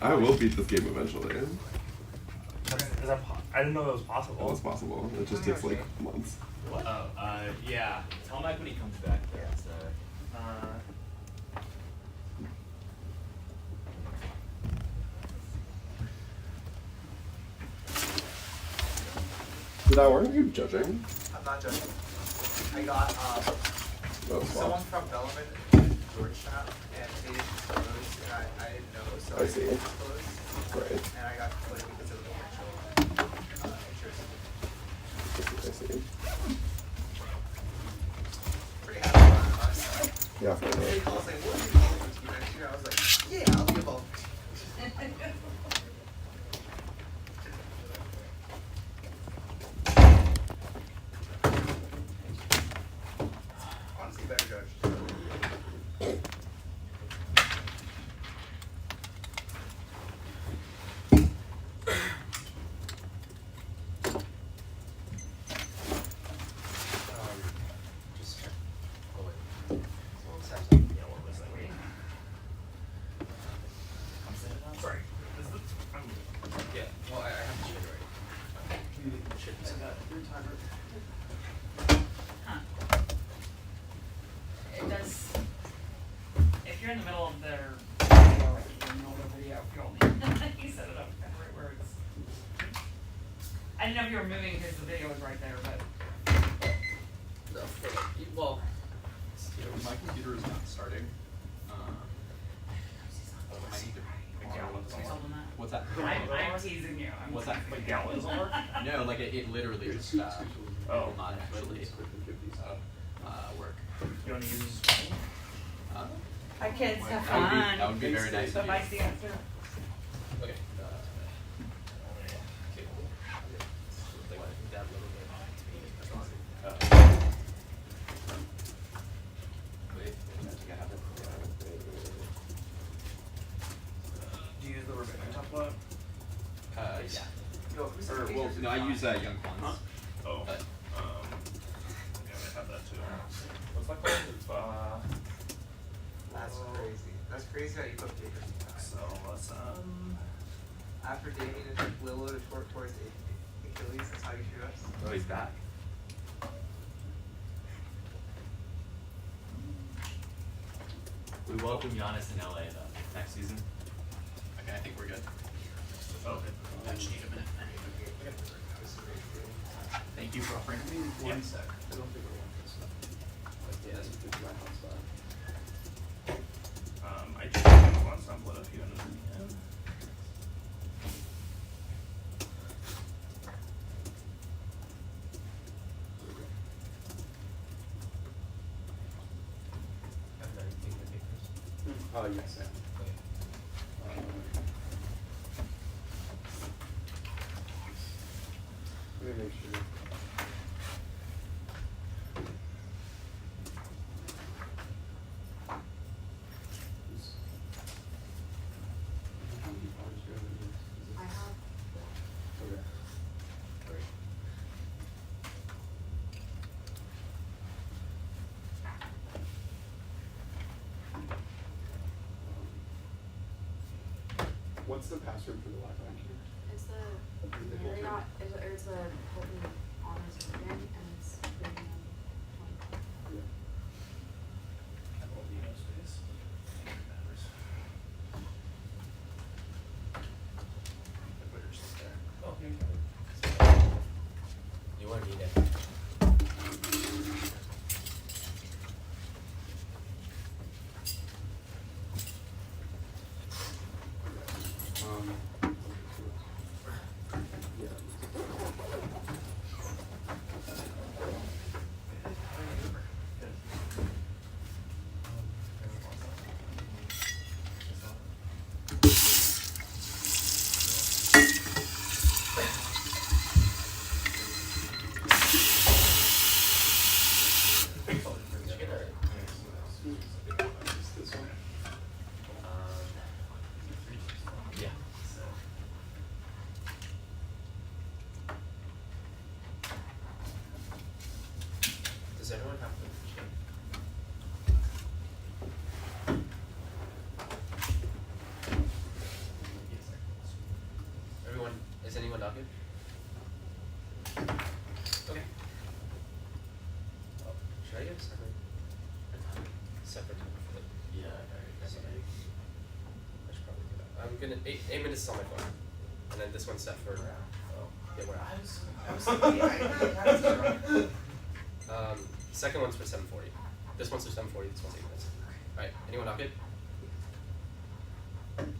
I will beat this game eventually. Is that I didn't know that was possible. That was possible. It just takes like months. What? Oh, yeah. Tell Mike when he comes back. That's, Did I weren't you judging? I'm not judging. I got someone from Bellman in Georgetown and they didn't close and I didn't know, so I see. didn't close. Right. And I got put because of the potential interest. I see. Pretty happy about it. Yeah, They for called saying, what are you going to next year? I was like, yeah, I'll be involved. Honestly, better judge. just check. Oh, wait. Sorry. Yeah, well, I have to check it right. Huh. It does, if you're in the middle of their video, like you're in the middle of the video, you only, you set it up kind of right where it's. I didn't know if you were moving because the video was right there, but. Well, my computer is not starting. I need to Told them that. What's that? I'm teasing you. I'm What's that? Like Gallo doesn't work? No, like it literally just will not actually work. You want to use Our kids have That would be- fun. that would be very nice So of if I you. see after. Okay. Okay, cool. Like that little bit. Wait, I think I have it. do you use the rebuttal template? Yeah. Yo, who's Or, the well, teacher? no, I use Young Funds. Huh? Oh. But Yeah, I have that too. What's that called? That's crazy. That's crazy how you put papers in time. So let's After dating a little to toward towards Achilles, that's how you shoot us. oh, he's back. We welcome Giannis in LA though, next season. Okay, I think we're good. okay. I just need a minute. Thank you for offering. One sec. I don't think we're one for stuff. Yeah, that's a good hotspot. I just have one template if you understand. Oh, yes, let me make sure. I have. Okay. Great. What's the password for the Wi-Fi here? It's the Marriott, it's the Hilton Honors Weekend, and it's premium 20. Yeah. I will be no space. Matters. The Twitter's just there. Oh, here you go. You won't need it. Yeah. Is anyone not good? Okay. Oh, should I get a separate time for that? Yeah, I should probably do that. I'm gonna 8 minutes is on my phone, and then this one's set for. Yeah, where? Second one's for 7:40. This one's for 7:40. This one's 8 minutes. All right. Anyone not good?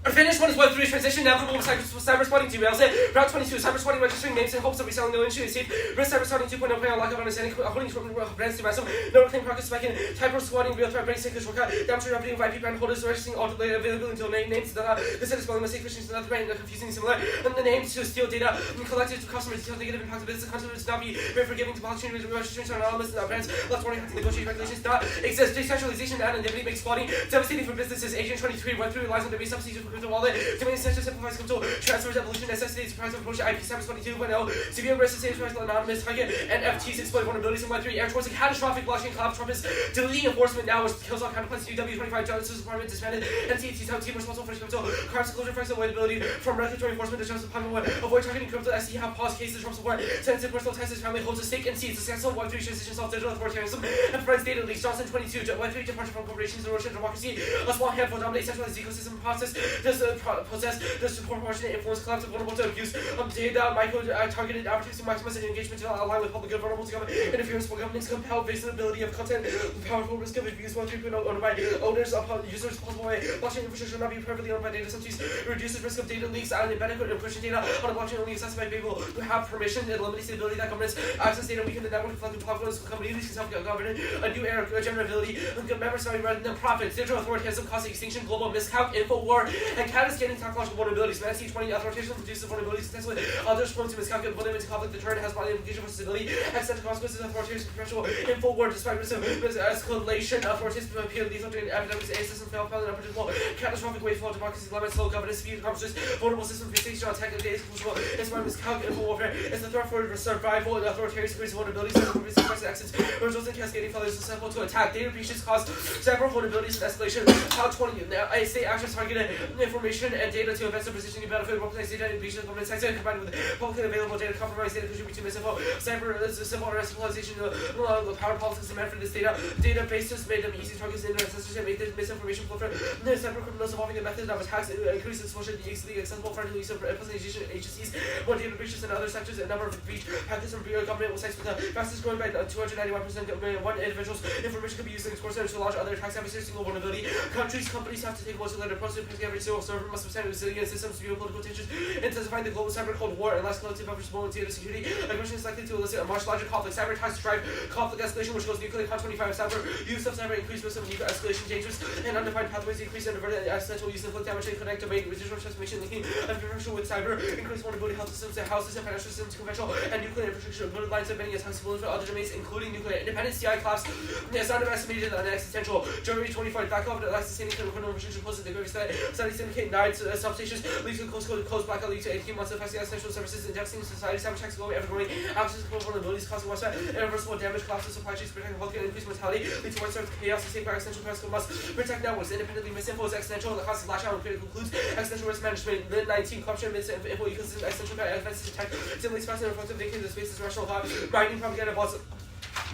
Our finished one is Web 3 transition, navigable with cyber spotting derails it. Route 22, cyber spotting registering names in hopes of reselling no issue. Safe. Risk cyber spotting 2.0 play on lockup understanding, holding from brands to ransom. No claim pocket specking, typo squatting, real threat, break secret shortcut, damage revenue of IP brand holders, registering alternate availability until names. The set is spelling mistake, phishing is another brand, confusing similar. And the names to steal data collected to customers, detail negative impact of business. Customers not be very forgiving to blockchain registrations are anonymous and brands. Left warning to negotiate regulations not exist. Decentralization and anonymity makes spotting devastating for businesses. Agent 23, Web 3 relies on the base substitute for crypto wallet. Domain extension simplifies control, transfers, evolution, necessitates surprise approach, IP cyber spotting 2.0, severe risk, satisfies anonymous target, NFTs exploit vulnerabilities in Web3, air towards a catastrophic blockchain collapse. Trump is deleting enforcement now, which kills all counterparts. UW25 Justice Department disbanded. NCT's team responsible for crypto crimes disclosure, flex avoidability from regulatory enforcement. The Justice Department would avoid targeting crypto. SC have paused cases. Trump support sensitive personal taxes. Family holds a stake in seeds. Successful Web3 transition solves digital authoritarianism and provides data leaks. Johnson 22 Web3 departure from corporations, erosion of democracy. A small handful dominate centralized ecosystem process. Possess the disproportionate influence, collapse, vulnerable to abuse of data, micro-targeted advertising, maximizing engagement to align with public good, vulnerable to government interference for governance, compel visibility of content, powerful risk of abuse, 1.3.0 owned by owners upon users, possible way, blockchain infrastructure not be perfectly owned by data subsidies, reduces risk of data leaks, and benefit of pushing data on a blockchain only accessed by people who have permission, and eliminates the ability that governments access data, weaken the network, collective platforms, communities can self-govern, a new era of generability, members rather than profits, digital authoritarianism causing extinction, global miscount, info war, and cascading technological vulnerabilities. Man, C20 authoritarianism reduces vulnerabilities successfully. Others prone to miscalculate, put them into conflict. The turn has brought implication for stability. Accidental consequences of authoritarianism, perpetual info war, despite risk of escalation. Authoritarianism appear lethal during epidemics. A system fail, unpredictable, catastrophic wasteful democracy, limits, slow governance, speed, commerces, vulnerable system, fixation on tech, and data is crucial. It's why miscalculate info warfare is the threat for survival. And authoritarianism creates vulnerabilities and actions results in cascading failures susceptible to attack. Data breaches cause several vulnerabilities and escalation. How 20 I say actions targeted information and data to invest in position to benefit weaponized data and breaches of government sector combined with publicly available data, compromised data contribute to misinfo, cyber civil unrest, civilization, the power politics demand for this data. Databases made them easy targets and intercessors and made this misinformation proliferate. Cyber criminals evolving the methods of attacks increase exposure to the easily accessible for the use of impersonation agencies. More data breaches in other sectors, a number of breach packets from government websites with the fastest growing by 291%. One individual's information could be used in extortion to launch other attacks every single vulnerability. Companies have to take most of their approach to every single server must withstand resilient systems to geopolitical tensions, intensifying the global cyber cold war and less collective efforts to data security. Aggression is likely to elicit a much larger conflict. Cyber attacks drive conflict escalation, which goes nuclear. Con 25 cyber use of cyber increased risk of nuclear escalation, dangerous and undefined pathways increase and diverted accidental use of inflict damage and connect domain residual transformation linking infrastructure with cyber increased vulnerability health systems and houses and financial systems conventional and nuclear infrastructure. Blurred lines of many attacks for other domains, including nuclear independent CI collapse. It's underestimated and existential. January 25 backup and sustaining criminal infrastructure closes the greatest studies indicate 9 substations lead to close blackout, lead to 18 months of affecting essential services and devastating society. Cyber attacks globally, ever growing absence of vulnerabilities causing website irreversible damage, collapse of supply chains, protecting healthcare, increased mortality, lead to widespread chaos and safeguard essential tasks must protect networks. Independently misinfo is existential. The cost of lash out and critical includes existential risk management. Mid-19 corruption, misinfo ecosystem, existential advances attack, simulates fast and reflective thinking, the space is rational thought, writing propaganda bots.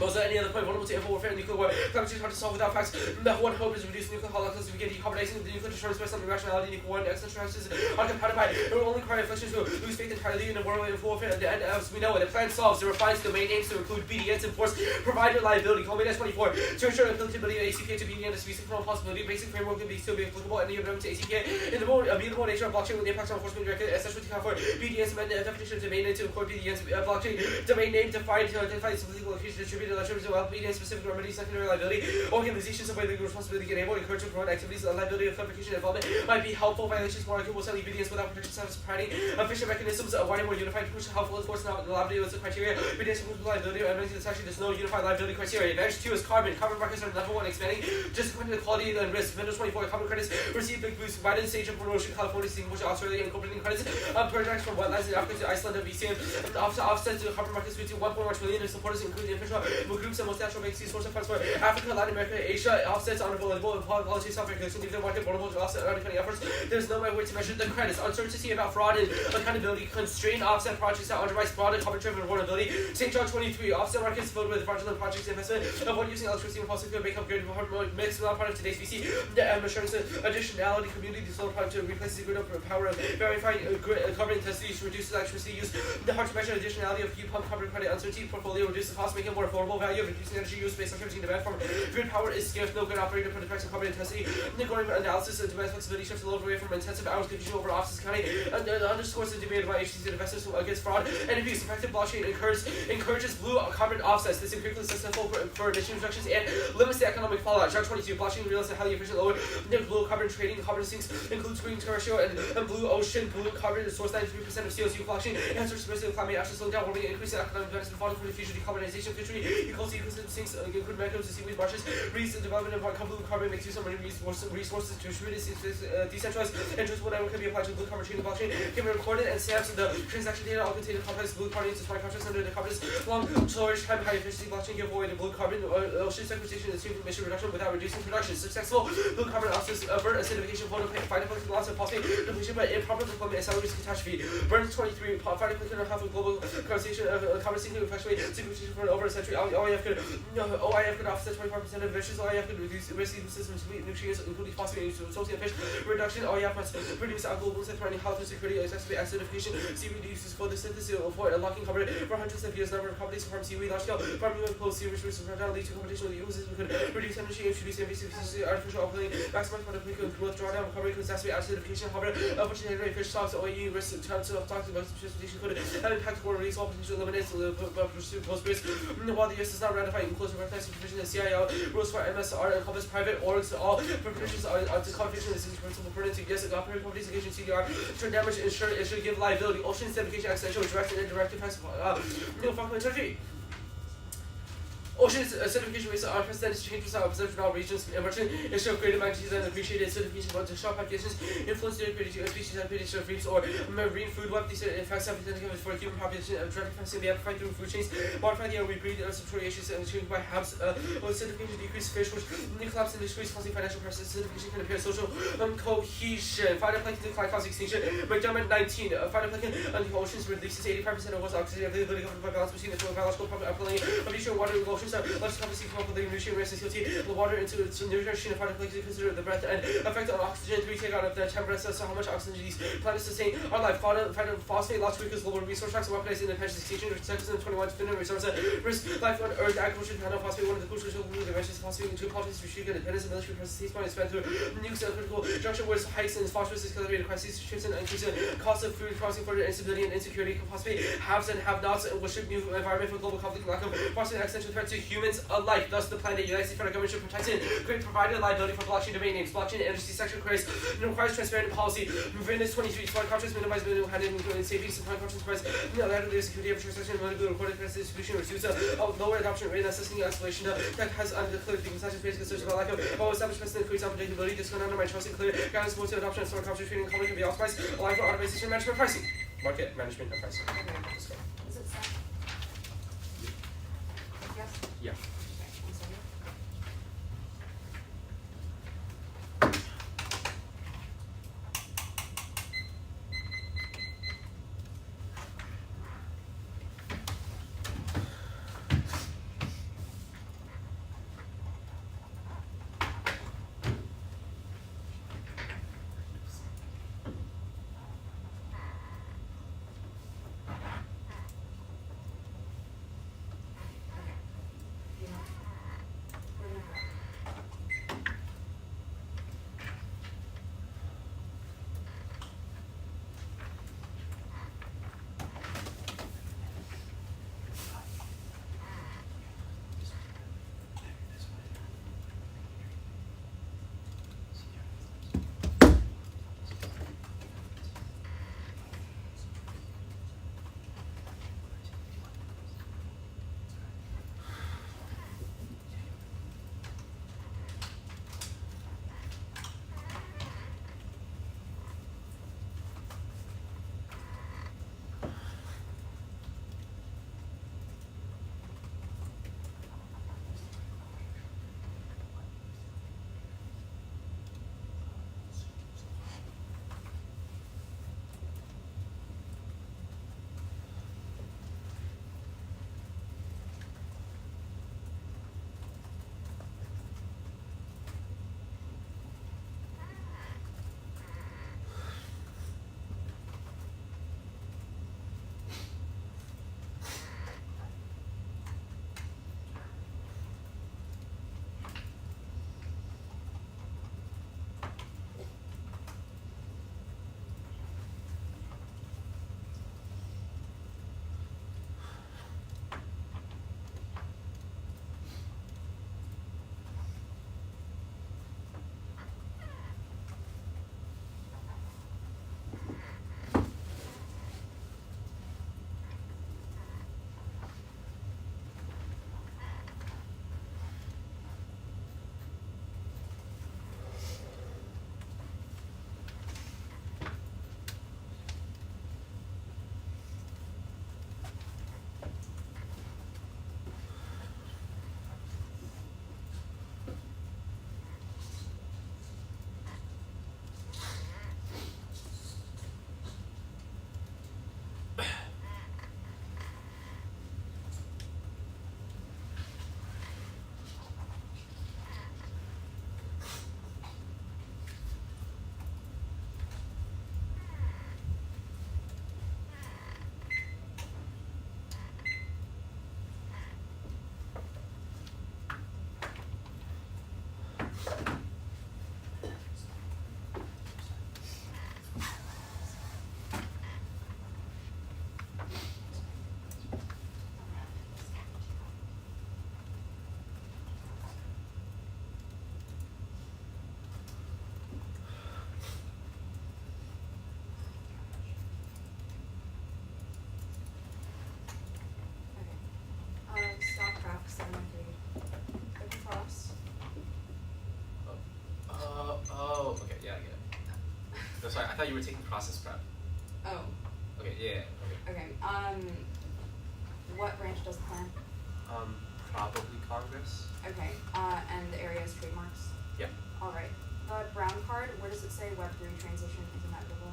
Most at any other point vulnerable to info warfare and nuclear war. Climate change is hard to solve without facts. The one hope is reduce nuclear holocaust to begin decarbonizing the nuclear deterrence based on the rationality. Nuclear war and existential crisis are compatible. It will only require inflections to lose faith entirely in the world of info warfare. And as we know, the plan solves, it refines domain names to include BDNs, enforce, provide reliability. Call me S24 to ensure applicability of ACPA to BDN is species from possibility. Basic framework can be still be applicable and the amendment to ACPA. In the more immutable nature of blockchain with the impacts on enforcement directed, essentially to for BDNs amend the definition of domain name to include BDNs blockchain domain name defined to identify its physical location distributed electricity well specific remedies, secondary liability, organizations of legal responsibility can enable, encourage, and promote activities of liability of clarification and development might be helpful. Violations more arguable, slightly BDS without protection status providing efficient mechanisms of wider, more unified, push helpful enforcement, the liability was the criteria. BDS includes liability, and actually there's no unified liability criteria. Advantage 2 is carbon. Carbon markets are level 1 expanding, just according to the quality and risk. Windows 24 carbon credits receive big boost. Biden stage of promotion, California, Singapore, Australia, incorporating credits. Projects from wetlands in Africa to Iceland and BCM. Offset to carbon markets between 1.1 trillion and supporters including official groups and most natural vacancies source of funds for Africa, Latin America, Asia, offsets unavailable policy software to leave the market vulnerable to offset undercutting efforts. There's no way to measure the credits. Uncertainty about fraud and accountability constrain offset projects that underwrite fraud and coverage-driven vulnerability. St. John 23, offset markets filled with fraudulent projects investment. Avoid using electricity and fossil fuel make up grid mix without part of today's VC. And assurance additionality community solar product to replace the grid of power of verifying carbon intensity to reduce electricity use. The hard to measure additionality of heat pump carbon credit uncertainty portfolio reduce the cost, making it more affordable value of reducing energy use based on shifting demand from grid power is scarce. No good operator put effects on carbon intensity. The growing analysis of demand flexibility shifts a little away from intensive hours confusion over offices county and underscores the debate about agencies and investors against fraud and abuse. Effective blockchain encourages blue carbon offsets. This empirically successful for emission reductions and limits the economic fallout. John 22, blockchain realizes a highly efficient lower blue carbon trading. Carbon sinks includes green terrestrial and blue ocean. Blue carbon source 93% of CO2. Blockchain answers risk of climate action, slowing down warming, increasing economic benefits and falling for the future decarbonization of fishery. Ecosystem sinks include mechanisms to seaweed marshes. Reads the development of blue carbon makes use of marine resources to distribute decentralized interest. Whatever can be applied to blue carbon trading blockchain can be recorded and stamps the transaction data all contained complex blue carbon into smart contracts under the carbon's long storage time. High efficiency blockchain give away the blue carbon ocean sequestration and stream emission reduction without reducing production. Successful blue carbon offsets avert acidification, phytoplankton loss of phosphate depletion by improper deployment and salary catastrophe. Burns 23, phytoplankton on half of global conversation carbon sinking would fluctuate sequestration for over a century. OIF could offset 25% of emissions. OIF could reduce risk systems to meet nutrients, including phosphate and associated fish reduction. OIF must produce alcohol threatening health and security, exacerbate acidification. Seaweed uses photosynthesis to avoid unlocking carbon for hundreds of years. Number of companies farm seaweed large scale farming with close serious risks of rundown lead to competition with uses. We could reduce energy, introduce invasive species, artificial uploading, maximize metaphorical growth, drawdown, carbon could exacerbate acidification. However, opportunity generate fish stocks, OAE risk chance of toxic precipitation could impact water release, all potential eliminates post risk. While the US is not ratified in close recognized supervision, the CIO rules for MSR encompass private orgs. All perpetrators are to conflict this is principal pertinent to yes, operating companies engaged in CDR to damage, ensure, it should give liability. Ocean acidification, accidental, direct and indirect effects. Functional Ocean acidification rates are unprecedented changes are observed in all regions. Emerging issue of greater magnitude than appreciated acidification but to sharp applications influence the ability of species and predation of reefs or marine food web. These effects have been for human population of direct effects can be amplified through food chains. Modify the air we breathe, subterraneous and changed by habs. Acidification decrease fish, which collapse industries causing financial crisis. Acidification can impair social cohesion. Phytoplankton decline cause extinction. McDermott 19. Phytoplankton on the oceans releases 85% of water oxygen availability covered by balance between the biological upwelling of each water and ocean. Let's compensate for the nutrient rates and CO2 the water into its nutrition and phytoplankton consider the breath and effect on oxygen. 3 take out of the temperature so how much oxygen these planets sustain our life. Phosphate loss weakens global resource tracks and weaponized independence extinction which sectors in 21 definitive resource risk life on Earth. Agriculture cannot phosphate one of the crucial dimensions phosphate into politics restrict independence and military presence point spent through nukes and critical junction where hikes and phosphorus is accelerated crises shifts and increase in cost of food causing further instability and insecurity. Phosphate haves and have-nots and will shape new environment for global conflict and lack of phosphate existential threat to humans alike. Thus, the plan that the United States federal government should protect and create provided liability for blockchain domain names. Blockchain energy section creates and requires transparent policy. Venus 23, smart contracts minimize minimum handling and safety. Smart contracts provides the security of transaction and recorded price distribution reduce lower adoption rate and assessing escalation that has undeclared the concession space concerns about lack of established precedent creates unpredictability. This can undermine trust and clear guidance towards the adoption of smart contract trading company can be optimized, allowing for automation management pricing. Market management and pricing. Let's go. Is it set? Yes? Yeah. Okay, 1 second. You know I thought you were taking process prep. Oh, Okay, yeah, okay. okay. What branch does the plan? Probably Congress. Okay, and the area is trademarks? Yeah. Alright. The brown card, where does it say Web3 transition is inevitable?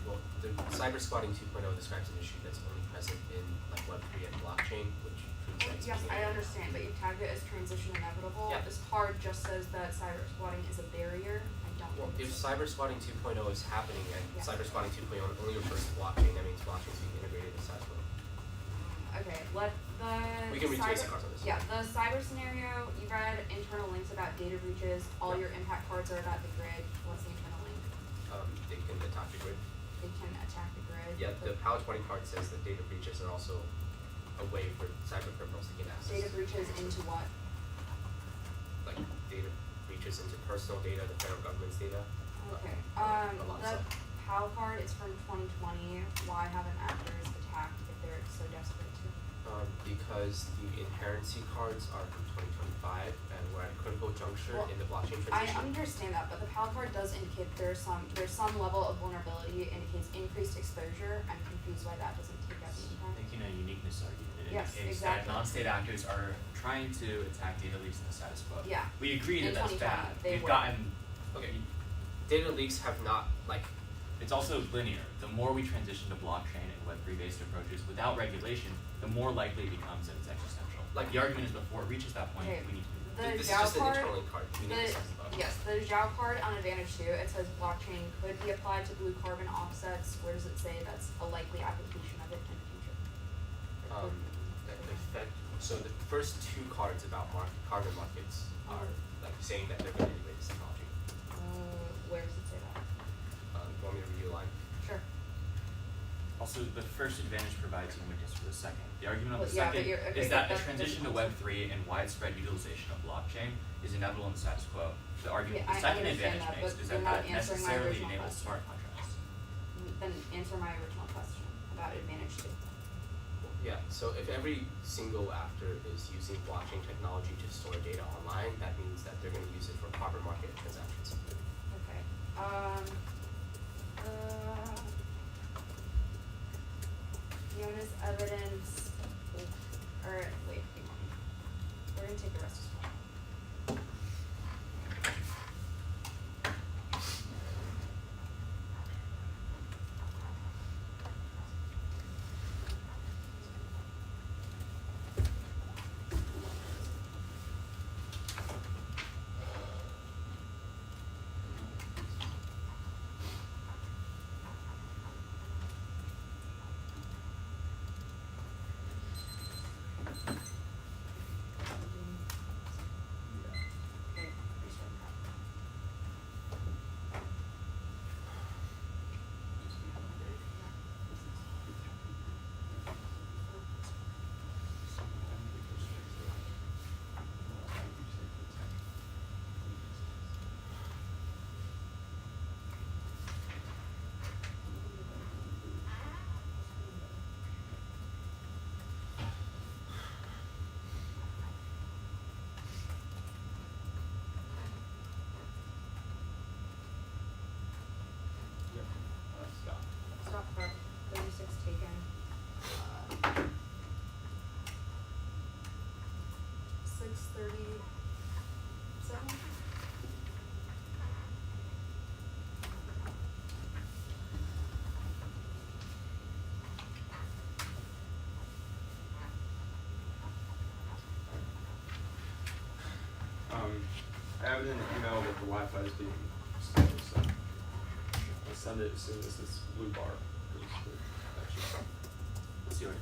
Well, the cyber squatting 2.0 describes an issue that's only present in like Web3 and blockchain, which proves that it's Yes, being- I understand, but you tagged it as transition inevitable. Yeah. This card just says that cyber squatting is a barrier. I don't Well, think if it's cyber squatting 2.0 is happening and Yeah. cyber squatting 2.0 only refers to blockchain, that means blockchain is being integrated in cyber. Okay, let the We can read cyber, basic cards on this. Yeah, the cyber scenario, you read internal links about data breaches, all Yeah. your impact cards are about the grid. What's the internal link? They can attack the grid. It can attack the grid. Yeah, the Power 20 card says that data breaches are also a way for cyber criminals to get access. Data breaches into what? Like data breaches into personal data, the federal government's data. Okay, a lot of the stuff. PAL card is from 2020. Why haven't actors attacked if they're so desperate to? Because the inherency cards are from 2025 and we're at a critical juncture Well, in the blockchain I transition. understand that, but the PAL card does indicate there's some level of vulnerability. It indicates increased exposure. I'm confused why that doesn't take out the impact. Making a uniqueness argument. It Yes, indicates exactly. that non-state actors are trying to attack data leaks in the status quo. Yeah. We agree that In that's 2020, bad. they We've were. gotten. Okay. Data leaks have not like It's also linear. The more we transition to blockchain and Web3 based approaches without regulation, the more likely it becomes that it's existential. Like- the argument is before it reaches that point, Okay. we need to do it. The this is Zhao just an card, internal link card. We need to discuss about. yes, the Zhao card on Advantage 2, it says blockchain could be applied to blue carbon offsets. Where does it say that's a likely application of it in the future? That affect. So the first two cards about carbon markets are like saying that they're going to integrate this technology. Where does it say that? You want me to review a line? Sure. Also, the first advantage provides a witness for the second. The argument on Well, the yeah, but second you're- okay, is that the that's transition to different. Web3 and widespread utilization of blockchain is inevitable in the status quo. The argument Yeah, the I second understand advantage that, makes but is you're that not that answering my necessarily original enables question. smart contracts. Then answer my original question about Advantage 2. Yeah. So if every single actor is using blockchain technology to store data online, that means that they're going to use it for proper market transactions. Okay. Fiona's evidence. Alright, wait, hang on. We're gonna take the rest as well. Okay, restart that. Stop prep, 36 taken. 6:37. I have it in an email that the Wi-Fi is being stable, so I'll send it as soon as this blue bar goes through. Actually, Let's see what.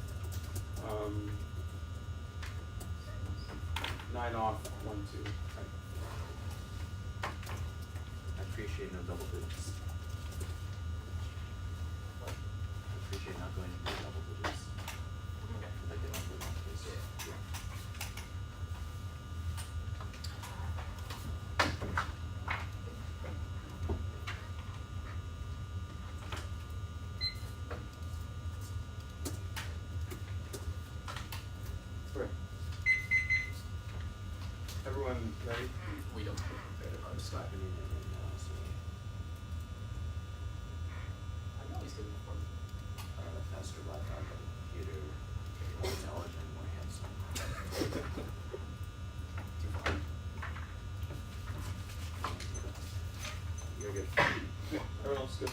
9 off, 1, 2. I appreciate no double digits. I appreciate not going into double digits. Okay. Like they don't put on this. Yeah. Okay. Everyone ready? We don't. I'm just not. Happening right now, so. faster, left on the computer, more intelligent, more handsome. You're good. Everyone else good.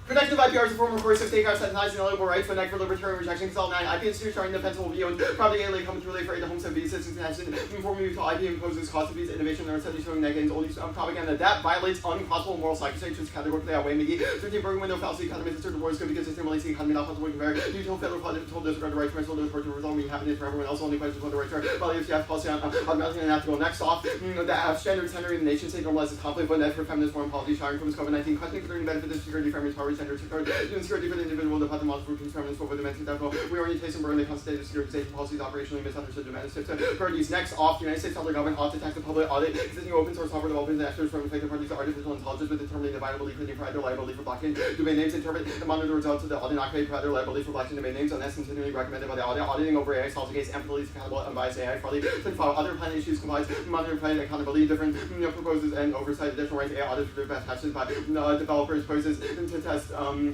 Protection of IPR is a form of coercive stakeout that denies inalienable rights for NEG for libertarian rejection. Consult 9. IP institutes are indefensible beyond property alien come to relay for the home set V assistance connection. Informing you to IP imposes cost of these innovation and studies showing NEG and all these propaganda that violates uncrossable moral psychostations categorically outweigh McGee. 13 broken window fallacy economy is certain wars good because it stimulates the economy not possible to compare. You told federal flood told disregard the rights for myself to report to result me happiness for everyone else. Only questions what the rights are. Value of CF policy on automatically and ethical. Next off, the AFF standard centering the nation state normalizes conflict but net for feminist foreign policy sharing from COVID-19. Questioning concerning benefits of security feminist power gender security. Security for the individual, the path multiple feminist for the mental level. We orientation burn the constituted security safety policies operationally misunderstood domestic priorities. Next off, the United States federal government ought to tax the public audit existing open source software developers and experts from effective parties to artificial intelligence with determining the viability, creating pride or liability for blockchain domain names, interpret and monitor the results of the audit, not create pride or liability for blockchain domain names, unless continually recommended by the audit. Auditing over AI solves against empathy, compatible, unbiased AI fraud. Other plan issues complies, monitor plan accountability, different proposes and oversight additional rights. AI audits for best practices by developers poses to test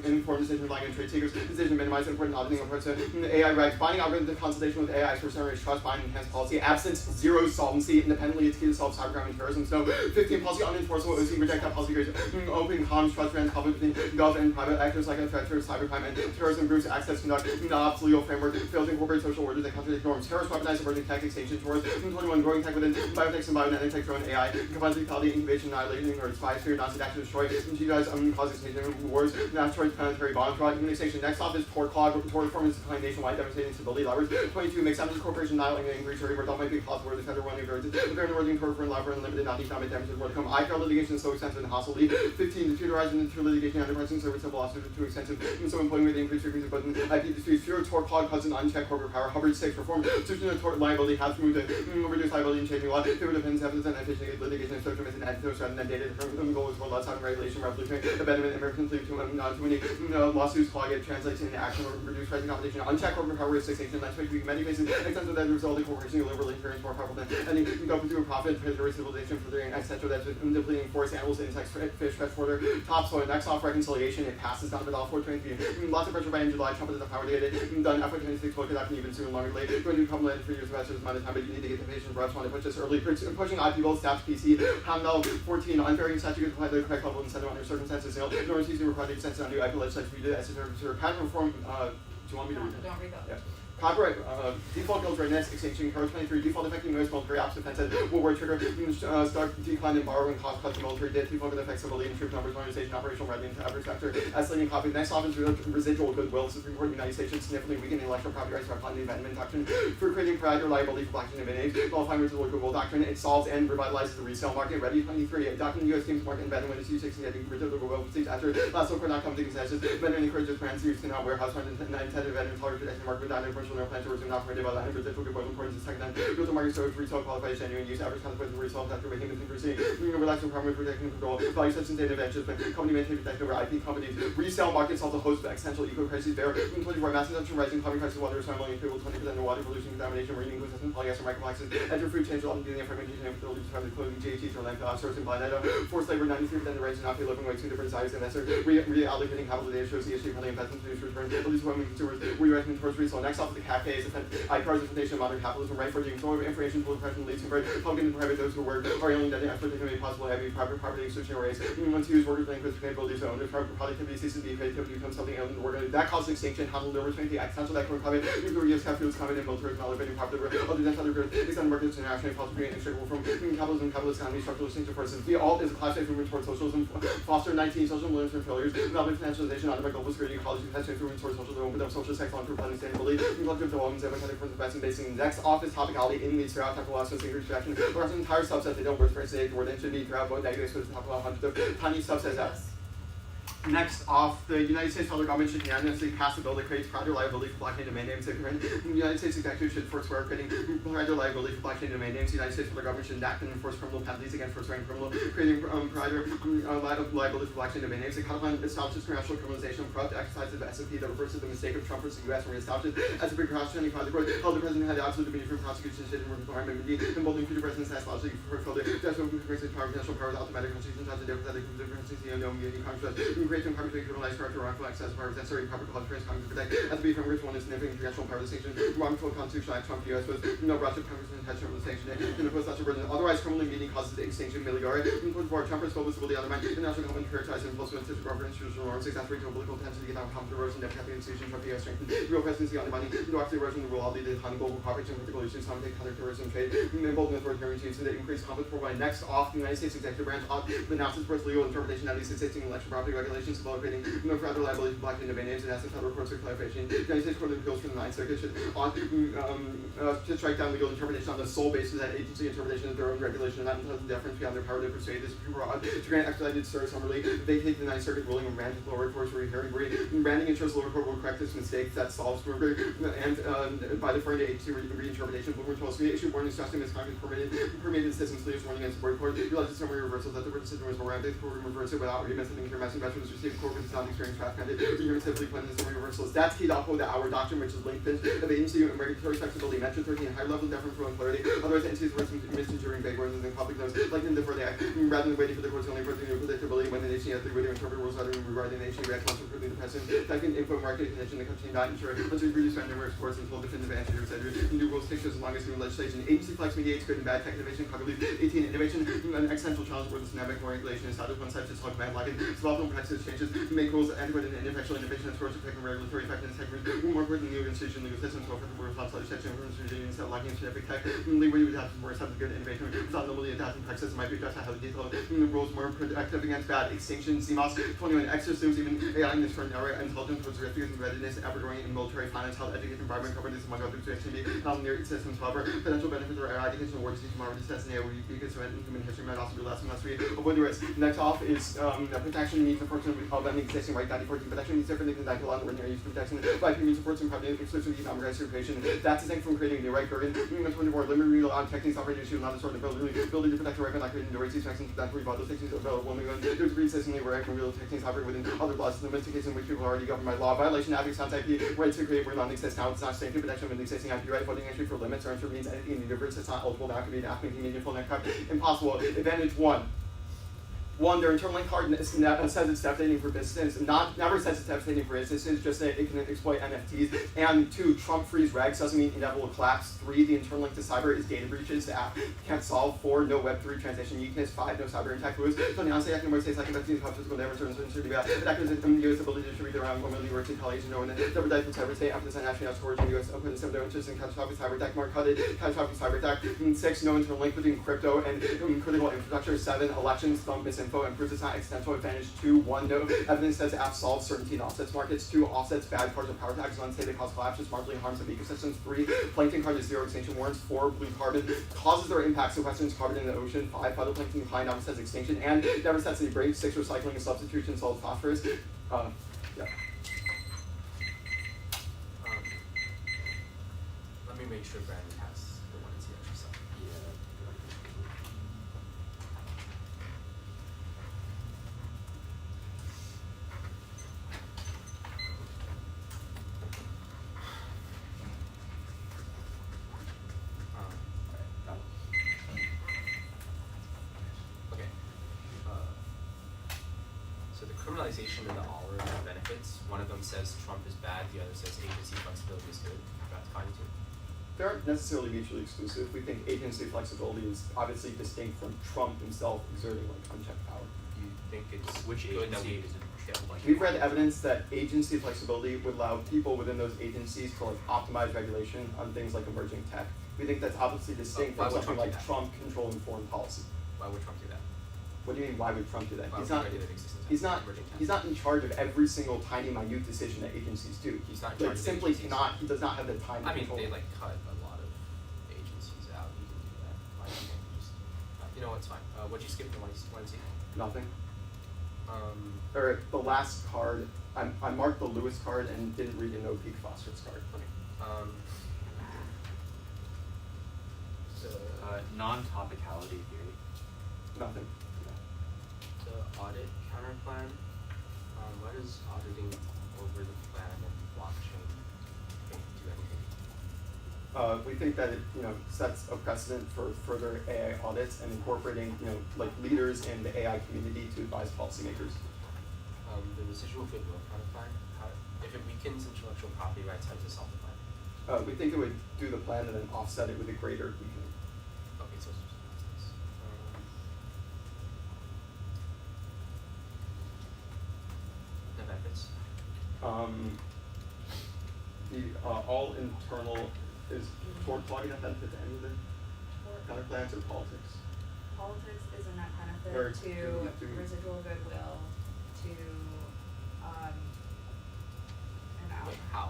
informed decision relying on trade secrets, decision minimize important auditing approach to AI regs, binding algorithm consultation with AI experts generate trust, binding enhanced policy, absence, zero solvency, independently it's key to solve cybercrime and terrorism. So 15 policy unenforceable, OC reject that policy creates open comms, trust grants, conflict between gov and private actors like threats, cybercrime and terrorism groups, access conduct, ops, legal framework, fails to incorporate social orders that contradict norms, terrorist weaponized emerging tech extinction towards 21 growing tech within biotech and bionanotech drone AI, combines lethality, incubation, annihilating, or spies, fear, non-state action, destroy, and she guys cause extinction wars, asteroid planetary bomb fraud, communication. Next off is TOC performance decline nationwide, devastating stability levers. 22 makes Amazon Corporation annihilating angry jury where that might be a cause where the federal running birds, the very emerging torque for lever and limited non-economic damages will come. IPR litigation is so extensive and hostile. 15 computerized into litigation under present service of lawsuits too extensive, and so employing with increased frequency but IP disputes, fewer TOC cause an unchecked corporate power. Hubbard 6 reform, institution of tort liability has to move to reduce liability and changing law. Favor depends evidence and efficient litigation of social and antidote rather than data. The goal is for less on regulation, revolutionary, abandonment, Americans leave too many lawsuits clog it, translates into action or reduce rising competition. Unchecked corporate power is fixation. That's why in many cases, extensive that the result of corporation liberally experience more powerful than any go through a profit, civilization, furthering, etc. That's depleting forest animals, insects, fish, freshwater, topsoil. Next off reconciliation, it passes down to all 423. Lots of pressure by in July, Trump has the power to get it done. FY26 will get even sooner, longer, late. Going to come later for years, investors amount of time, but you need to get the patient reps want to push this early. Pushing IP both staff to PC, Handel 14, unfair statute to apply the correct level of incentive under circumstances. Normal season project sense on new IP legislation. We did as a patent reform. Do you want me to read it? Don't read that. Yeah. Copyright, default guild readiness, extinction, Code 23, default affecting most military ops defenses, will war trigger, start decline in borrowing cost cuts to military debt, default effects of leading troop numbers, organization, operational readiness to every sector, escalating copy. Next off is residual goodwill. The Supreme Court of the United States significantly weakening intellectual property rights by applying the abandonment doctrine for creating pride or liability for blockchain domain qualifying residual goodwill doctrine. It solves and revitalizes the resale market. Ready 23, adopting U.S. Games market abandonment is U6 and getting residual goodwill states after last local not come to consensus. Vendor encourages brands to use cannot warehouse funds and intended vendor tolerance protection market without influential no plan to resume not by the residual goodwill importance is second time. Go to market storage retail qualifies genuine use average consequence of resale after making this increasing. Relaxing requirement for protecting control. Value substance data advantages but company maintain protect over IP companies. Resale market solves a host of existential eco crises there. 24 mass consumption rising carbon prices water recycling fuel 20% of water pollution contamination marine ecosystem polyester microplastics enter food change all the fermentation and fertility to the clothing GHGs or landfill outsourcing blind forced labor 93% of the rates and not pay living wage 2 different sizes investor reallocating capital data shows ESG friendly investments produce returns at least women consumers redirecting towards resale. Next off of the cafe is IPR's implementation of modern capitalism, right for the control of information, full depression leads to public and private those who work are only that effort to make possible having private property extortion or race. Once you use workers linked with capabilities, owners, productivity ceases to be creativity becomes something else in the work. That causes extinction, handle the restraint, the essential that current private use capitalists common in militarism, elevating popular other than other goods, based on markets internationally, possibly and extricable from capitalism, capitalist economy, structural distinction forces. The alt is a class movement towards socialism, foster 19 social movements and failures, developing financialization, automatic global security, ecology, compassion, movement towards social development, of social sex, long-term planning, sustainability, collective development, democratic principles, investment basing. Next office topicality in these throughout technical lessons, English reaction, or an entire subset they don't work for today, where they should be throughout both negatives for the top of 100 tiny subsets that. Next off, the United States federal government should unanimously pass a bill that creates private liability for blockchain domain names. The United States executive should enforce creating private liability for blockchain domain names. The United States federal government should enact and enforce criminal penalties against first-rank criminal, creating private liability for blockchain domain names. The codified establishes international criminalization of corrupt exercise of the SOP that refers to the mistake of Trump versus the U.S. and reestablishes as a precautionary part of the court. Held the president had the absolute immunity from prosecution, state and requirement, emboldening future presidents as largely fulfilled the death of the power, potential powers, automatic constitution, such a difference that the immunity, Congress, create and copy to criminalize corrupt or wrongful access to power is necessary proper consequence Congress protect as to be from which one is significant congressional power distinction, wrongful constitutional act Trump U.S. with no branch of Congress intentional distinction, and of course such a burden. Otherwise, criminally meaning causes the extinction melior. In point four, Trump is focused with the other mind, international common characterized and influence with government institutional norms, exasperate political tension, economic conflict erosion, democratic institution, Trump U.S. strengthen real presidency undermining, democracy erosion, the rule of the economy, global cooperation, political issues, counter counterterrorism, trade, embolden authoritarian regimes to the increased conflict provide. Next off, the United States executive branch announces first legal interpretation of these existing intellectual property regulations, developing no further liability for black individuals, and as the federal courts for clarification. The United States Court of Appeals for the Ninth Circuit should to strike down legal interpretation on the sole basis that agency interpretation of their own regulation and not entitled to deference beyond their power to persuade this Supreme Court to grant expedited cert summarily, vacate the Ninth Circuit ruling and remand to the lower courts for hearing. Branding ensures the lower court will correct this mistake that solves murder and by deferring to agency reinterpretation. Bloomberg told us we issued warning stressing misconduct permitted systems leaders warning against the board court. You alleged summary reversals that the decision was wrong. The court reversed it without arguments. I think your message was received court with not experienced draft candidate. You're typically planning the summary reversals. That's keyed off of the hour doctrine, which is linked of agency and regulatory flexibility. Mention 13 high level deference for clarity. Otherwise, entities were misconstruing vague words and then public knows like them defer the act rather than waiting for the court's only for the predictability when the nation has the way to interpret rules rather than regarding the nation react once approving the president. Second, input market condition the country not ensure once we reduce numerous courts until definitive answer to etc. New rules take as long as new legislation. Agency flex mediates good and bad tech innovation. Cognitive 18 innovation an existential challenge where the dynamic more regulation is started one side to talk about like it. Development practices changes make rules adequate and ineffectual innovation and source effect and regulatory effectiveness tech more important than new institution legal systems so effective rules outside section of institutions that lacking in scientific tech legally would have more accepted good innovation without normally adapting practices might be addressed how the detail the rules more protective against bad extinction CMOS 21 exosystems even AI in this current era intelligence towards risk and readiness ever-growing in military finance health education environment governance among other activity not near systems however potential benefits or AI education awards teaching already says in because human history might also be less unless we avoid the risk. Next off is protection needs unfortunately of any existing right 9014 protection needs different things than that allow ordinary use protection by community supports and property exclusive economic rights creation. That's distinct from creating a new right burden. 24 limited real on techniques operating issue not a sort of ability to protect the right by not creating new rights use mechanisms that rebuttal techniques available when there's consistently where real techniques operate within other laws in the case in which people are already governed by law. Violation of sounds IP rights to create where none exist now it's not safe to protection of an existing IP right voting entry for limits or intervenes anything in the universe that's not eligible now could be an act making meaningful next impossible. Advantage one, their internal link card says it's devastating for businesses. Never says it's devastating for businesses, just that it can exploit NFTs. And 2, Trump freeze regs doesn't mean inevitable collapse. 3, the internal link to cyber is data breaches the app can't solve. 4, no Web3 transition uniqueness. 5, no cyber attack rules. So the honestly, I can more say second vaccines have physical damage and should be bad. Attack is the U.S. ability to distribute around 1 million words in college and no one never died from cyber state after the national storage in the U.S. open some no interest in catastrophic cyber attack. More cut it, catastrophic cyber attack. 6, no internal link between crypto and critical infrastructure. 7, elections, thumb misinfo and proves it's not existential advantage. 2, 1, no evidence says app solves certainty in offsets markets. 2, offsets bad cards of power taxes on state that cause collapses, marginally harms of ecosystems. 3, plankton card is zero extinction warrants. 4, blue carbon causes their impacts to Western's carbon in the ocean. 5, phytoplankton decline never says extinction and never sets any breaks. 6, recycling and substitution solves phosphorus. Yeah. Let me make sure Brandon has the one that's here for some. Okay. So the criminalization of the hour of benefits, one of them says Trump is bad, the other says agency flexibility is good. That's fine too. They aren't necessarily mutually exclusive. We think agency flexibility is obviously distinct from Trump himself exerting like unchecked power. You think it's Which good that agency we is it? We've read evidence that agency flexibility would allow people within those agencies to like optimize regulation on things like emerging tech. We think that's obviously distinct Why from would something Trump do like that? Trump controlling foreign policy. Why would Trump do that? What do you mean? Why would Trump do that? Why He's would not. he regulate existing tech? He's not. Emerging tech? He's not in charge of every single tiny, minute decision that agencies do. He's not in Like, charge of simply agencies. cannot. He does not have the time. I to mean, control they it. like cut a lot of agencies out. You can do that. Why can't you just? You know what's fine. What'd you skip from one see? Nothing. Or the last card. I marked the Lewis card and didn't read a no peak phosphorus card. Okay. Non-topicality theory. Nothing. The audit counter plan. Why does auditing over the plan and blockchain do anything? We think that it sets a precedent for further AI audits and incorporating like leaders in the AI community to advise policymakers. The residual goodwill kind of plan, if it weakens intellectual property rights, how does it solve the plan? We think it would do the plan and then offset it with a greater weakening. Okay, so the benefits. All internal is tort logging a benefit to any of the counter plans or politics? Politics is a net benefit Or to to- residual goodwill, to, and out, Wait, how?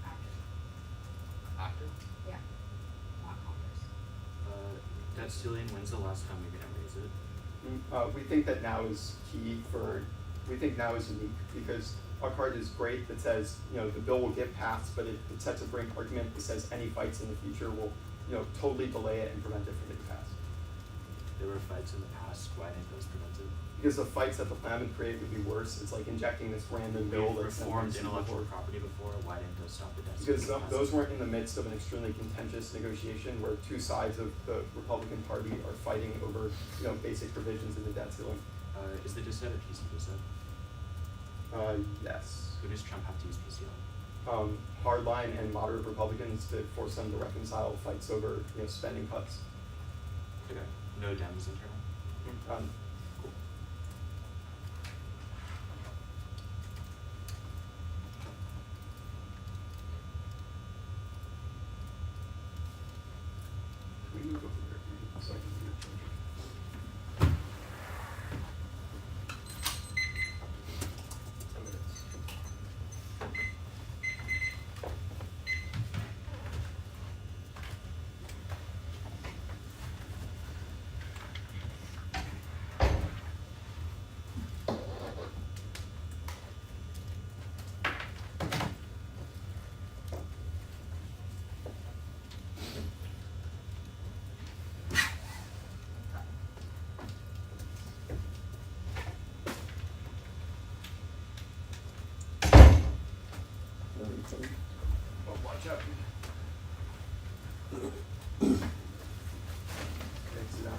after, After? yeah, not Congress. Debt ceiling, when's the last time you're gonna raise it? We think that now is key for, we think now is unique because our card is great that says, the bill will get passed, but it sets a brink argument that says any fights in the future will, totally delay it and prevent it from getting passed. There were fights in the past, why didn't those prevent it? Because the fights that the plan would create would be worse. It's like injecting this random bill We've that's reformed never seen intellectual before. property before, why didn't those stop the debt Because ceiling? those weren't in the midst of an extremely contentious negotiation where two sides of the Republican Party are fighting over, basic provisions in the debt ceiling. Is the dissent a PC dissent? Yes. Who does Trump have to use PC on? Hardline and moderate Republicans to force them to reconcile fights over, spending cuts. Okay. No Dems internal? Cool. Can we move over here so I can see it? 10 minutes. Oh, watch out. Okay, sit down.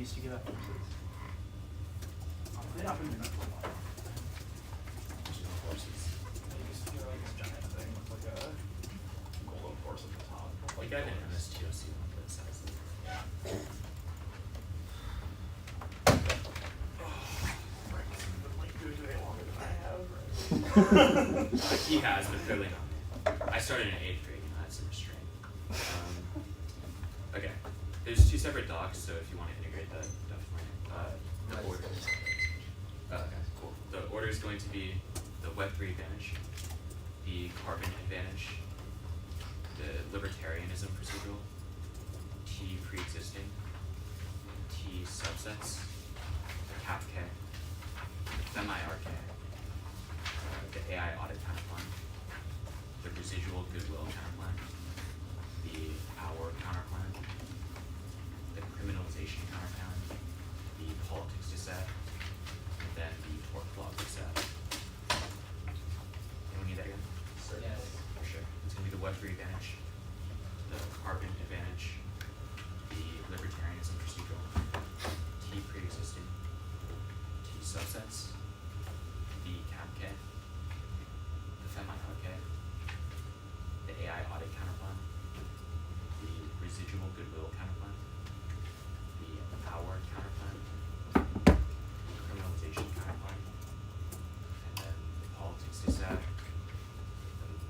used to give out courses. Honestly, I've been doing that for a while. There's no courses. They used to do like this giant thing with like a golden horse at the top. Like I didn't MS TOC one for the size. He has, but clearly not. I started in 8th grade and I had some restraint. Okay, there's 2 separate docs, so if you want to integrate that, definitely. The order. Okay, cool. The order is going to be the Web3 advantage, the carbon advantage, the libertarianism procedural, T pre-existing, T subsets, the cap K, the semi-RK, the AI audit counterplan, the residual goodwill counterplan, the hour counterplan, the criminalization counterplan, the politics dissent, and then the tort clause dissent. Can we need that again? Yes. For sure. It's going to be the Web3 advantage, the carbon advantage, the libertarianism procedural, T pre-existing, T subsets, the cap K, the semi-RK, the AI audit counterplan, the residual goodwill counterplan, the hour counterplan, the criminalization counterplan, and then the politics dissent,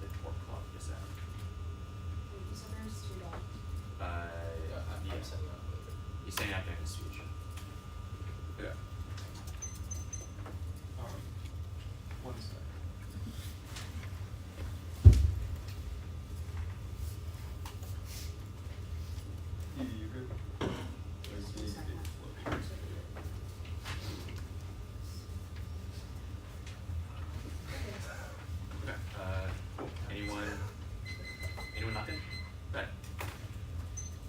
the tort clause dissent. You said there's 2 dogs. Yeah. I'm setting up later. He's saying that during the speech. Yeah. One sec. You good? Okay. Cool. Anyone not there? Right.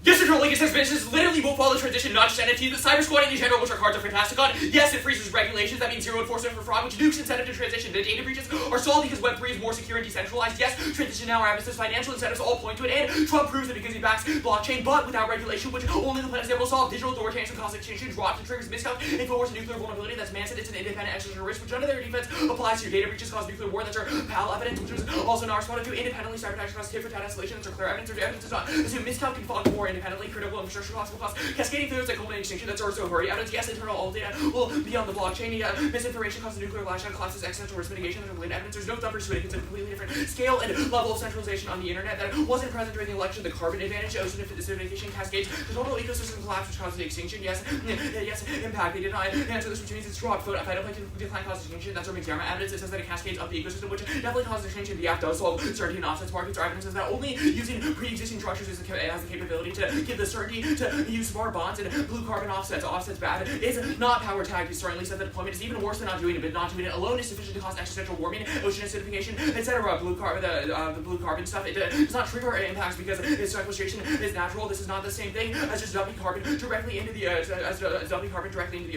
Yes, Central League says businesses literally will follow the transition, not just NFTs, but cyber squatting in general, which our cards are fantastic on. Yes, it freezes regulations, that means zero enforcement for fraud, which nukes incentive to transition. The data breaches are solved because Web3 is more secure and decentralized. Yes, transition now, our business, financial incentives all point to it, and Trump proves it because he backs blockchain, but without regulation, which only the plan is able to solve. Digital authoritarianism, cost exchange, drops and triggers miscount, InfoWars, nuclear vulnerability. That's man said it's an independent external risk, which under their defense applies to your data breaches, cause nuclear war. That's our PAL evidence, which is also not responded to independently. Cyber attacks cause tit for tat escalation. That's our clear evidence. There's evidence does not assume miscount can fog war independently. Critical infrastructure possible costs, cascading through that culminating extinction. That's also already evidence. Yes, internal all data will be on the blockchain. Yeah, misinformation causes nuclear lashdown, collapses existential risk mitigation. There's related evidence. There's no numbers to it. It's a completely different scale and level of centralization on the internet that wasn't present during the election. The carbon advantage, oceanification cascades, the total ecosystem collapse, which causes the extinction. Yes, yes, impact. They did not answer this, which means it's dropped. Phytoplankton decline causes extinction. That's our Mixarma evidence. It says that it cascades up the ecosystem, which definitely causes extinction. The app does solve certainty and offsets markets. Our evidence is that only using pre-existing structures has the capability to give the certainty to use smart bonds and blue carbon offsets. Offsets bad. It's not power tagged. It certainly said that deployment is even worse than not doing it, but not doing it alone is sufficient to cause existential warming, ocean acidification, etc. Blue carbon, the blue carbon stuff, it does not trigger impacts because its sequestration is natural. This is not the same thing as just dumping carbon directly into the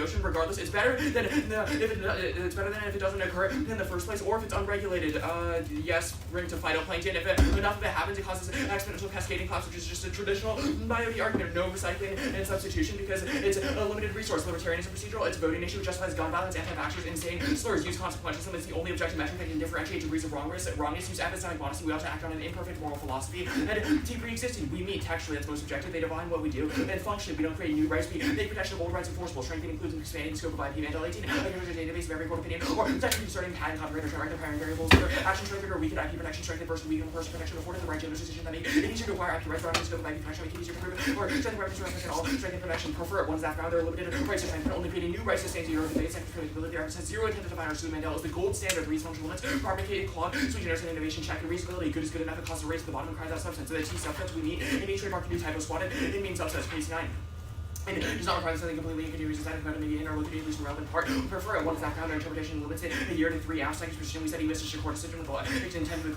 ocean. Regardless, it's better than if it doesn't occur in the first place, or if it's unregulated. Yes, ring to phytoplankton. If enough of it happens, it causes exponential cascading collapse, which is just a traditional biology argument of no recycling and substitution because it's a limited resource. Libertarianism procedural. It's a voting issue which justifies gun violence, anti-vaxxers, insane slurs, use consequentialism. It's the only objective metric that can differentiate degrees of wrongness. Use epistemic modesty. We ought to act on an imperfect moral philosophy. And T pre-existing. We meet textually. That's most objective. They define what we do. And functionally, we don't create new rights. We make protection of old rights enforceable. Strengthening includes and expanding the scope of IP and L18. A database of every court opinion. Or protection concerning patent, copyright, or trademark, parent variables. Or action strengthened or weakened IP protection. Strengthened person, weakened person protection. Afforded the right to no decision that make it easier to acquire IP rights. Broadening the scope of IP protection. Make it easier to prove. Or strengthen reference to reference all. Strengthen protection. Prefer ones that found are limited rights to claim. Only creating new rights to sustain zero debate. Second predictability. The has zero intent to define our Sue Mandela is the gold standard. Reason functional limits. Propagated clause. Sui generis and innovation check. And reasonability. Good is good enough. It causes a race to the bottom and cries out substance. So the T subsets we meet. Any trademark can do typo squatted. It means subsets. Case 9. And it does not require something completely inconvenient decided about maybe in or located at least in relevant part. We prefer it. One is that found interpretation limits it a year to 3 hours. Second position, we said U.S. District Court decision with the intent to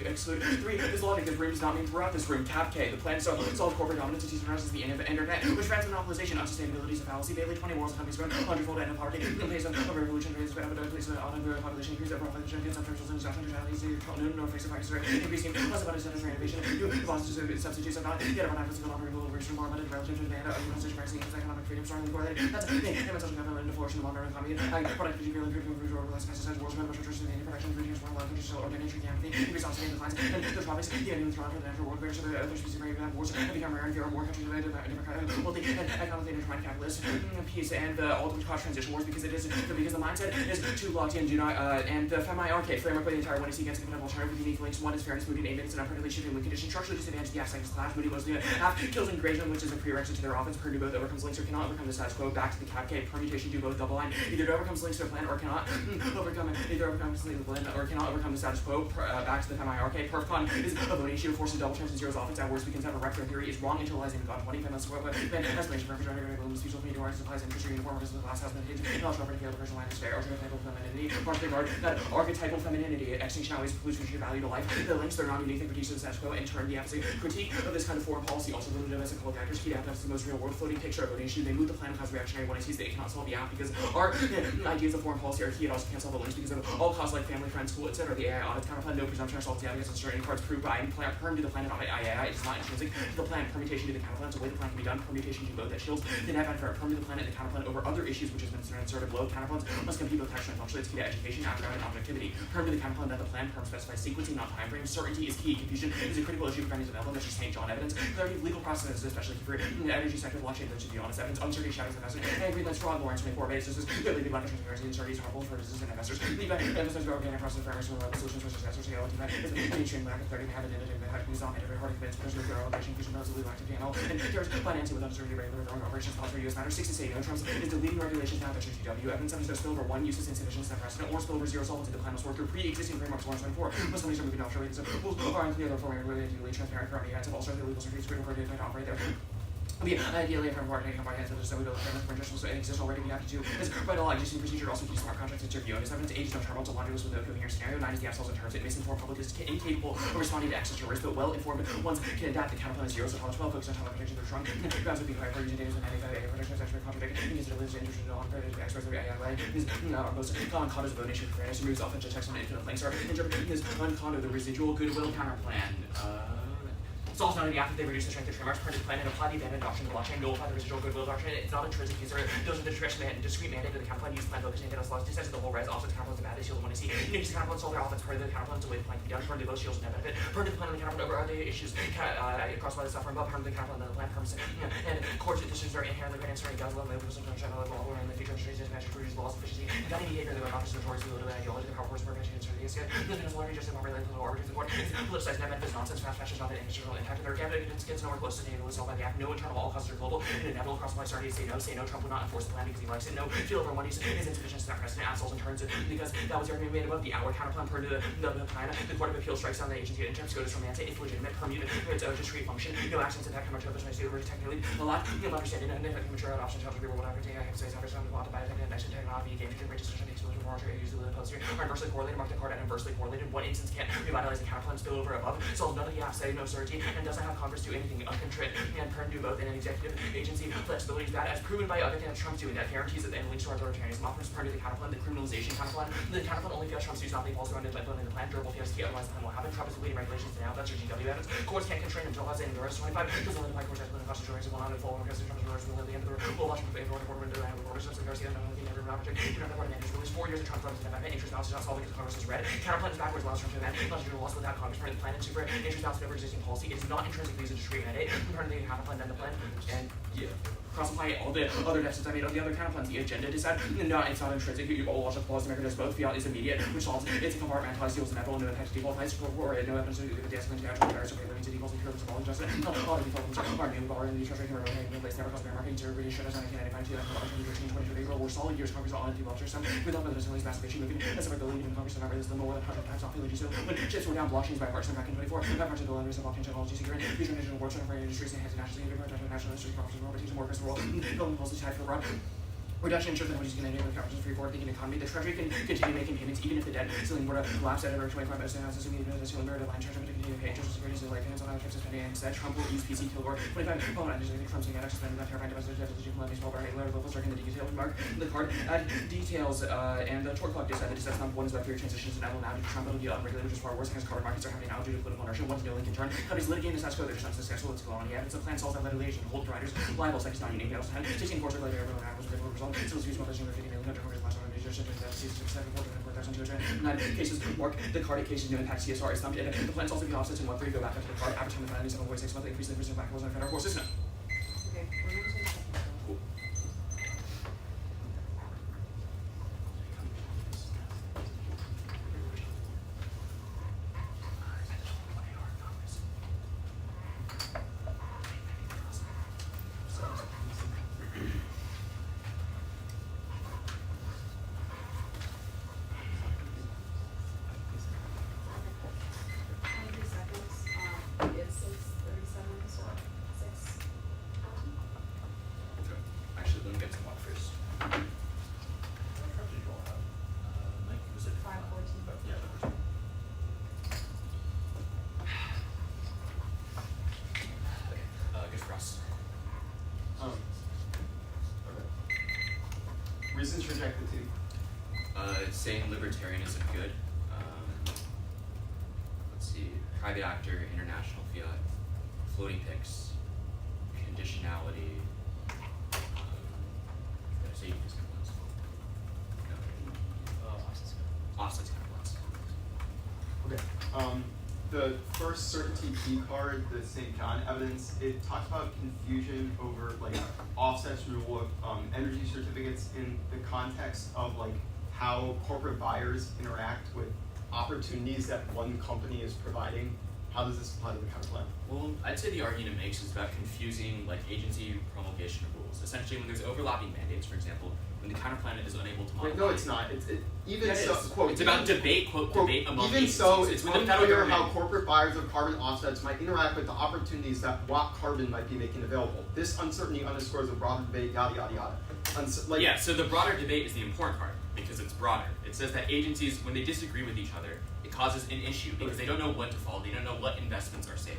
exclude 3 is logic. This room does not mean throughout this room. Cap K. The plan to solve corporate dominance and teaching the internet, which grants monopolization, unsustainability is a fallacy. Bailey 20 morals companies run 100-fold end of poverty. Based on revolution, is better, but please on a population increase over population against subterranean and social neutralities, no face of factors, increasing plus about a set of renovation, new positive substitutes of not yet about access to the longer revolution, more limited relative to the band of constitution vaccines, economic freedom strongly correlated. That's a thing. Social capital and flourishing the modern economy, productivity, really improving over less pesticides, world's most nutrition, and production, reducing more local digital ordination, empathy, increase oxygen declines, and the tropics, the enemy of the for the natural world, greater the other species of bad wars, and become rare and fewer more countries related to different wealthy and economically intertwined capitalists, peace, and the ultimate cause transition wars because the mindset is too locked in, do not, and the FMI framework by the entire 1AC against compatible alternative with unique links. One is fairness, moving aimants, and unpredictably shifting win conditions, structurally disadvantaged the absent class, moving mostly half kills integration, which is a prerequisite to their offense. Purdue both overcomes links or cannot overcome the status quo. Back to the cap K permutation, do both double line. Either it overcomes links to a plan or cannot overcome the plan or cannot overcome the status quo. Back to the FMI perfcon is a voting issue, forces double terms and zeros offense. At worst, we can have a rector theory is wrong, internalizing the God 20 pen square, but then explanation for every speech of media supplies interest uniform because the class has been hidden. Not sure if the person line is fair, archetypal femininity, part regard that archetypal femininity, extinction always includes value to life. The links they're not unique, they produce the status quo and turn the opposite critique of this kind of foreign policy, also limited as a couple of factors. Key to AFF is the most real world floating picture of voting issue. They move the plan cause reactionary when it sees they cannot solve the app because our ideas of foreign policy are key. It also can't solve the links because of all causes like family, friends, school, etc. The AI audit counterplan, no presumption or solves the evidence on certain cards proved by perm to the plan and audit IAI. It is not intrinsic to the plan. Permutation to the counterplan. It's a way the plan can be done. Permutation to both that shields the net benefit perm to the plan and the counterplan over other issues which has been inserted below. Counterplans must compete with texture and functionally. It's key to education, afterground, and objectivity. Perm to the counterplan that the plan perm specifies sequencing, not time frame. Certainty is key. Confusion is a critical issue for companies available. That's just St. John evidence. Clarity of legal processes, especially for the energy sector, blockchain, which is the honest evidence. Uncertainty shadows investment. And Greenland's fraud, Lawrence 24 basis is clearly the black transparency. Uncertainty is harmful for businesses and investors. The emphasize organic process frameworks for solutions versus answers. The element is the mainstream lack of clarity and habit in it. Who's not made it hard to convince because of their elevation, inclusion, relatively lack of PML, and there's financing with uncertainty, regular throwing operations, policy for US matters. 6 to say no. Trump's is deleting regulations now that TW. Evidence of spillover 1 uses insufficient step precedent or spillover 0 solvency. The plan must work through pre-existing frameworks 124. Most companies are moving offshore rates. Rules are unclear, therefore, related to legally transparent from the of also the legal certificates critical for data to operate there. Ideally, from working comprehensive, so we build a framework for intentional exist already. We have to do is write a law existing procedure, also use smart contracts to review. And evidence age no terminal to laundry list with no coherent scenario. 9 is the absolute terms. It misinformed public is incapable of responding to access to risk, but well informed ones can adapt. The counterplan is 0, so 12 focus on tolerant protection. They're strong. Grounds would be higher for using data than 95 AI protection is actually contradicted. Because it lives interested in on-credit experts of AI. Is most common condos of donation for fairness removes offensive text on infinite links are interpreted as uncondo the residual goodwill counterplan. Solves none of the after they reduce the strength of trademarks, printed plan, and apply the abandoned adoption to blockchain, nullify the residual goodwill doctrine. It's not intrinsic user. Those are the discrete mandate of the counterplan use plan focus and data laws. Decides the whole res offsets counterplans and bad they shield when they see. Unique to counterplan solve their offense part of the counterplan to way the plan can be done. Turn to both shields and net benefit. Turn to the plan and the counterplan over other issues across by the suffering above. Turn to the counterplan and the plan permits and courts decisions are inherently grand answering guns alone labor person trying to level and the future industries and measures produce laws efficiency. Gun behavior they were not just notorious with the ideology the power force prevention and certainty is good. Living as laundry just in related to the arbiters in court. Politicized net benefits nonsense fast fashion is not an institutional impact of their candidate gets nowhere close to data was solved by the act. No internal all causes are global. And inevitable across the starting to say no. Trump would not enforce the plan because he likes it. No feel over one is insufficient to that precedent assholes and turns it because that was the argument made above the hour counterplan per the plan. The Court of Appeal strikes down the agency in terms of SCOTUS romance if legitimate permute its own discrete function. No actions impact how much of this may suit technically a lot. You'll understand it and if mature adoption tells people what I take I have to say is time to want to buy it and next technology game to great decision exposure more usually the poster are inversely correlated mark the card and inversely correlated. One instance can't revitalize the counterplan spill over above. Solves none of the apps say no certainty and doesn't have Congress do anything uncontrite and Perm do both in an executive agency flexibility is bad as proven by other things Trump's doing that guarantees that and links to authoritarianism offers Perm to the counterplan, the criminalization counterplan. The counterplan only fails Trump's use not being false around implementing the plan, durable PST, otherwise the plan will happen. Trump is leading regulations now, that's your GW evidence. Courts can't constrain until has in the rest 25 doesn't let the courts have the cost of will not fall because Trump is rulers will at the end of the will watch the order into the orders of Garcia and the never object. You know the court manages release 4 years of Trump runs in the interest balance is not solved because Congress is red. Counterplan is backwards allows Trump to amend constitutional laws without Congress permit the plan and super interest balance over existing policy. It is not intrinsically a discrete mandate. Compared to the counterplan then the plan and cross-apply all the other deficits I made on the other counterplans. The agenda decide no, it's not intrinsic. You all watch the clause to make it both. Fiat is immediate, which solves it's a compartmentalized deals inevitable, no impact to default price or no evidence of the escalation to actual errors of living to defaults and pure symbolic justice. All the default are new bar in the treasury can remain in place never cost bear market to British shut us on 1995 to 2020 were solid years Congress all anti-vulture some without the Assembly's masturbation moving as if the lead in Congress and not raised the more than 100 times off so when chips were down blockchains by partisan back in 24 that parts of the lenders of blockchain technology security future national world for industries and has national industry conference world but teaching workers the world policy tied for abroad. Reduction ensures that companies can enable the free forward-thinking economy. The Treasury can continue making payments even if the debt ceiling were to collapse at over 25%. Assuming the ceiling were to line charge to continue to pay interest securities and like payments on other types of spending. Instead, Trump will use PC kill war 25 Poland Trump's again to spend that terrifying devices to the Colombian small bar locals are in the detail mark the card add details and the Torque clock decide that that's number one is about fear transitions and now due to Trump it'll be unregulated, which is far worse because carbon markets are happening now due to political inertia. Once no link in turn, companies litigate the status quo, they're just unsuccessful, it's glowing. Yeah, it's a plan solves that litigation, hold riders, liable, seconds, 9, 8, 16 quarters later, everyone was able to resolve. Still use more than 50 million last one, major shit, 9 cases mark the card cases new impact CSR is thumped in. The plans also be offsets in 1.3 go back up to the card, average time of 97.6 months, increase the percent back was on a federal core system. Okay, we're gonna take a second. Cool. It's 6:37, so 6. Actually, let me get some water first. Was it 5:14. Yeah, that was Okay, good for us. Okay. Reasons to reject the two. Saying libertarianism good. Let's see, private actor, international fiat, floating picks, conditionality. Did I say use components? No. Offsets components. Okay. The first certainty P card, the St. John evidence, it talks about confusion over like offsets rule of energy certificates in the context of like how corporate buyers interact with opportunities that one company is providing. How does this apply to the counterplan? Well, I'd say the argument it makes is about confusing like agency promulgation of rules. Essentially, when there's overlapping mandates, for example, when the counterplanet is unable to modify. Wait, no, it's not. Even Yeah, it so, is. quote. It's about debate, quote, debate among Even agencies. so, it's when the federal unclear how government. corporate buyers of carbon offsets might interact with the opportunities that block carbon might be making available. This uncertainty underscores the broader debate, yada, yada, yada. Yeah, so the broader debate is the important part because it's broader. It says that agencies, when they disagree with each other, it causes an issue because they don't know what to follow, they don't know what investments are safe.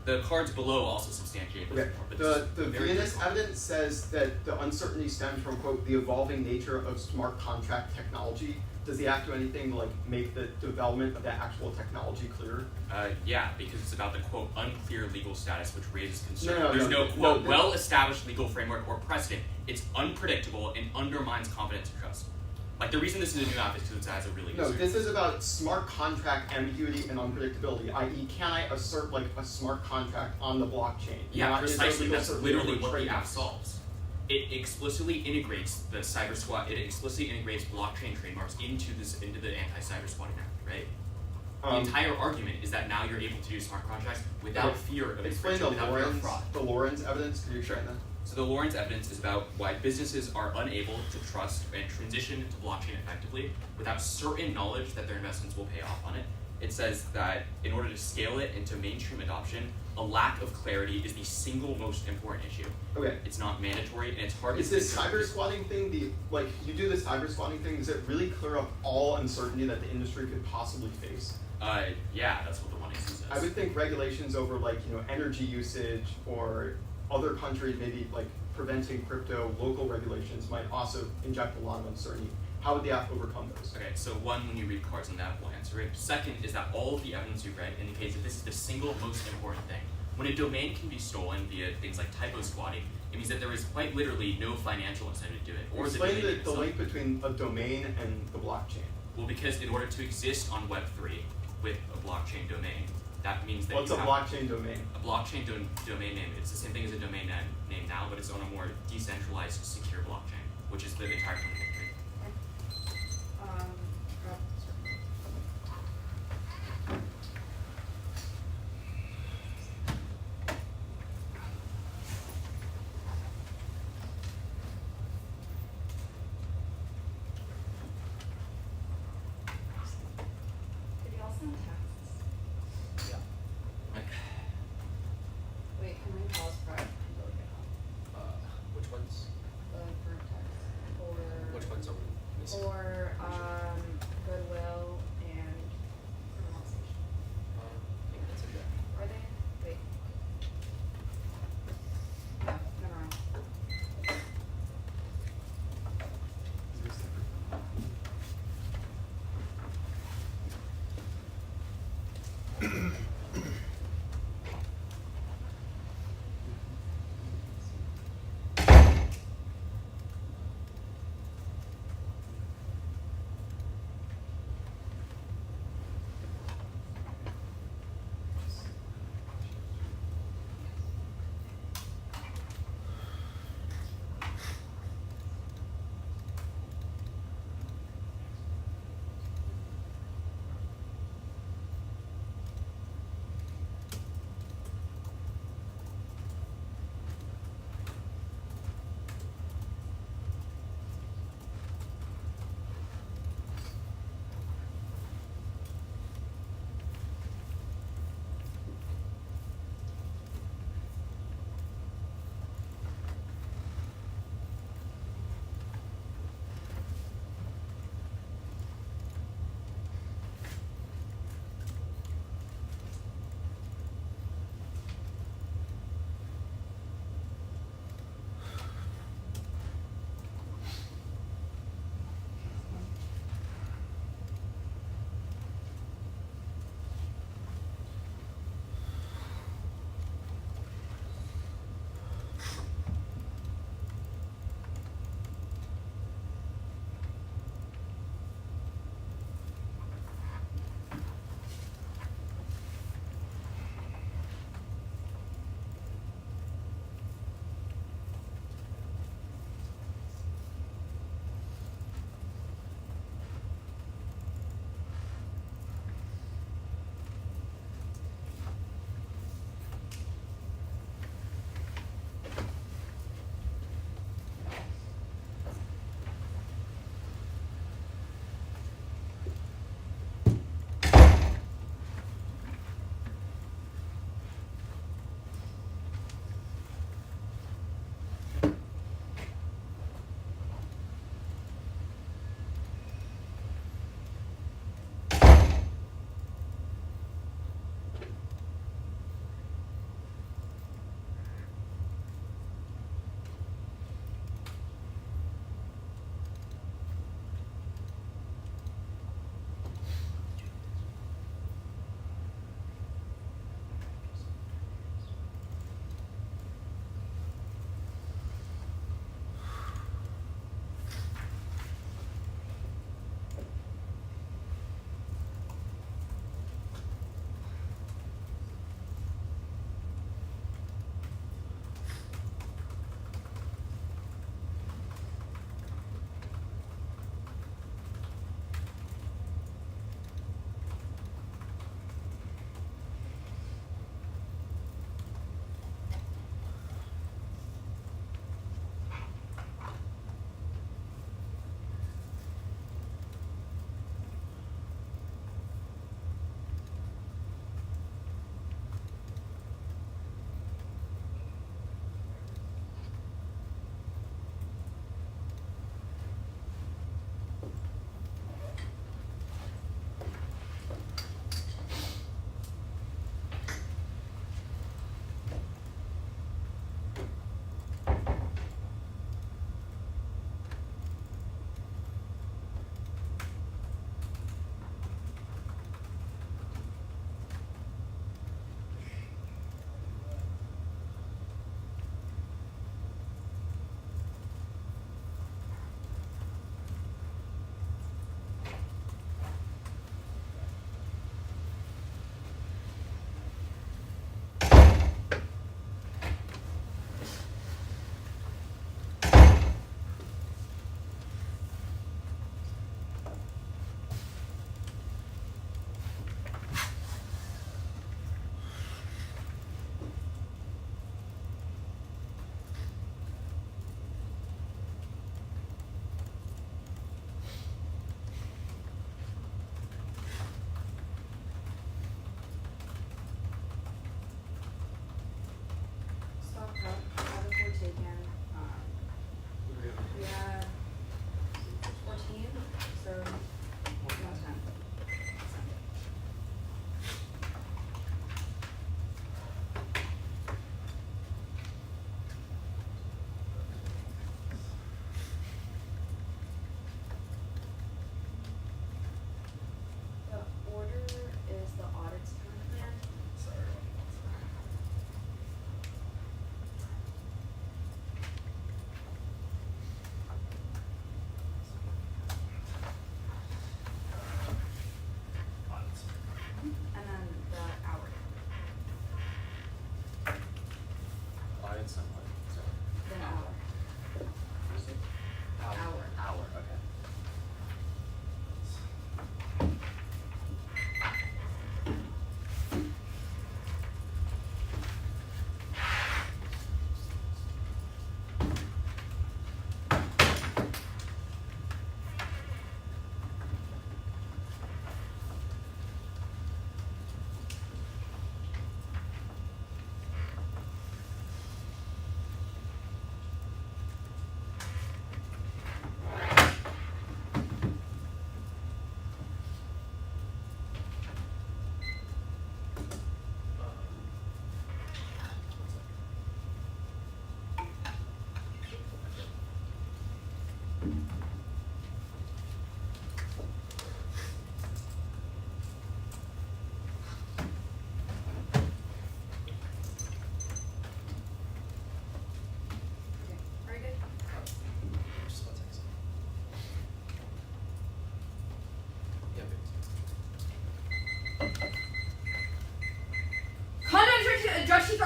The cards below also substantiate this Okay. more, but The very Venus difficult. evidence says that the uncertainty stems from, quote, the evolving nature of smart contract technology. Does the act do anything to like make the development of that actual technology clearer? Yeah, because it's about the quote unclear legal status, which raises concern. No, There's no, no quote no. well-established legal framework or precedent. It's unpredictable and undermines confidence and trust. Like the reason this is a new app is because it has a really good No, search. this is about smart contract ambiguity and unpredictability, i.e. can I assert like a smart contract on the blockchain? Yeah, Not is there precisely. legal That's certainty literally over what the app trademarks? solves. It explicitly integrates the cyber squat. It explicitly integrates blockchain trademarks into the anti-cyber squatting act, right? The entire argument is that now you're able to do smart contracts without fear of Explain infringement, without fear of fraud. the Lawrence evidence. Could you explain that? So the Lawrence evidence is about why businesses are unable to trust and transition to blockchain effectively without certain knowledge that their investments will pay off on it. It says that in order to scale it into mainstream adoption, a lack of clarity is the single most important issue. Okay. It's not mandatory and it's hard Is to this cyber squatting thing you do the cyber squatting thing? Does it really clear up all uncertainty that the industry could possibly face? Yeah, that's what the 1AC says. I would think regulations over energy usage or other countries maybe preventing crypto, local regulations might also inject a lot of uncertainty. How would the app overcome those? Okay, so one, when you read cards on that, we'll answer it. Second is that all of the evidence you've read indicates that this is the single most important thing. When a domain can be stolen via things like typo squatting, it means that there is quite literally no financial incentive to do it. Or Explain the domain the itself. link between a domain and the blockchain. Well, because in order to exist on Web3 with a blockchain domain, that means that What's you a have blockchain domain? a blockchain domain name. It's the same thing as a domain name now, but it's on a more decentralized, secure blockchain, which is the entire point of Web3. Could you also send texts? Wait, can we pause prior to look it up? Which ones? The current text. Pull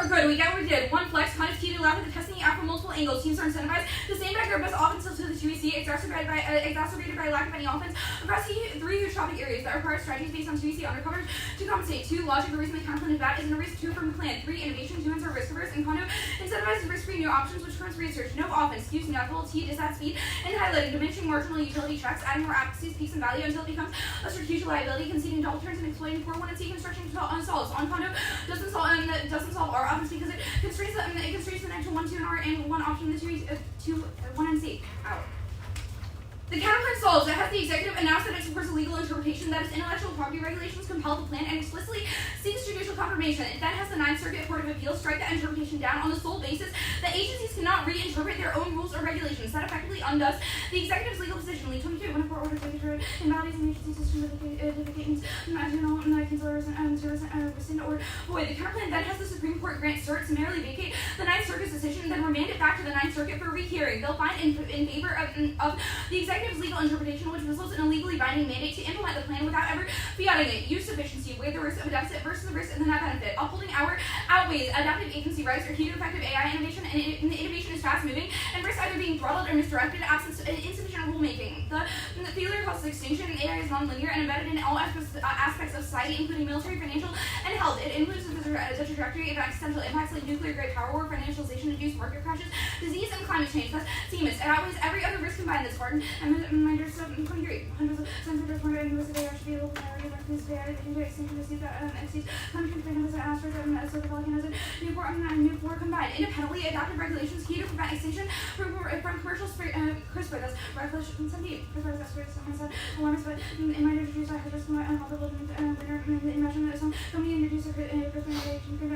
are good. We get what we did. One flex, kind of key to allow for the testing out from multiple angles. Teams are incentivized to stand back their best offensive to the 2EC, exacerbated by lack of any offense. Across three huge topic areas that require strategies based on 2EC undercovers to compensate. 2, logic. The reason the counterplan is bad is in a risk. 2, from the plan. 3, innovation. 2, are risk averse. And condo incentivizes risk-free new options, which turns research. No offense. Skews natural. T, is at speed. And highlighting diminishing marginal utility checks, adding more applications, peaks, and value until it becomes a strategic liability, conceding double turns and exploiting 4-1 and C construction solves. On condo doesn't solve our options because it constrains the next 1, 2, and R and 1 option in the 2, 1, and C. Out. The counterplan solves. It has the executive announce that it supports a legal interpretation that its intellectual property regulations compel the plan and explicitly seeks judicial confirmation. It then has the Ninth Circuit Court of Appeals strike that interpretation down on the sole basis that agencies cannot reinterpret their own rules or regulations. That effectively undoes the executive's legal position. Lead 22, when a court orders to invalidates an agency system litigants rescind or void. The counterplan then has the Supreme Court grant cert, summarily vacate the Ninth Circuit's decision, then remand it back to the Ninth Circuit for rehearing. They'll find in favor of the executive's legal interpretation, which results in a legally binding mandate to implement the plan without ever fiating it. Use sufficiency, weigh the risk of a deficit versus the risk of the net benefit. Upholding our outweighs adaptive agency rights are key to effective AI innovation, and innovation is fast moving and risks either being throttled or misdirected absent insufficient rulemaking. The failure causes extinction, and AI is non-linear and embedded in all aspects of society, including military, financial, and health. It influences the trajectory of existential impacts like nuclear-grade power war, financialization-induced market crashes, disease, and climate change. Thus, it outweighs every other risk combined. This Spartan and reminders 23. Hundreds of senators wonder and US today should be able to priority like this AI into extinction to see that exceeds countries as astros and so the Pelican as a Newport combined. Independently adopted regulations key to prevent extinction from commercial CRISPR. That's Revelation 17. CRISPR is that alarmist, but in my introduce I have just uncomfortable imagine that some company introduced a CRISPR innovation could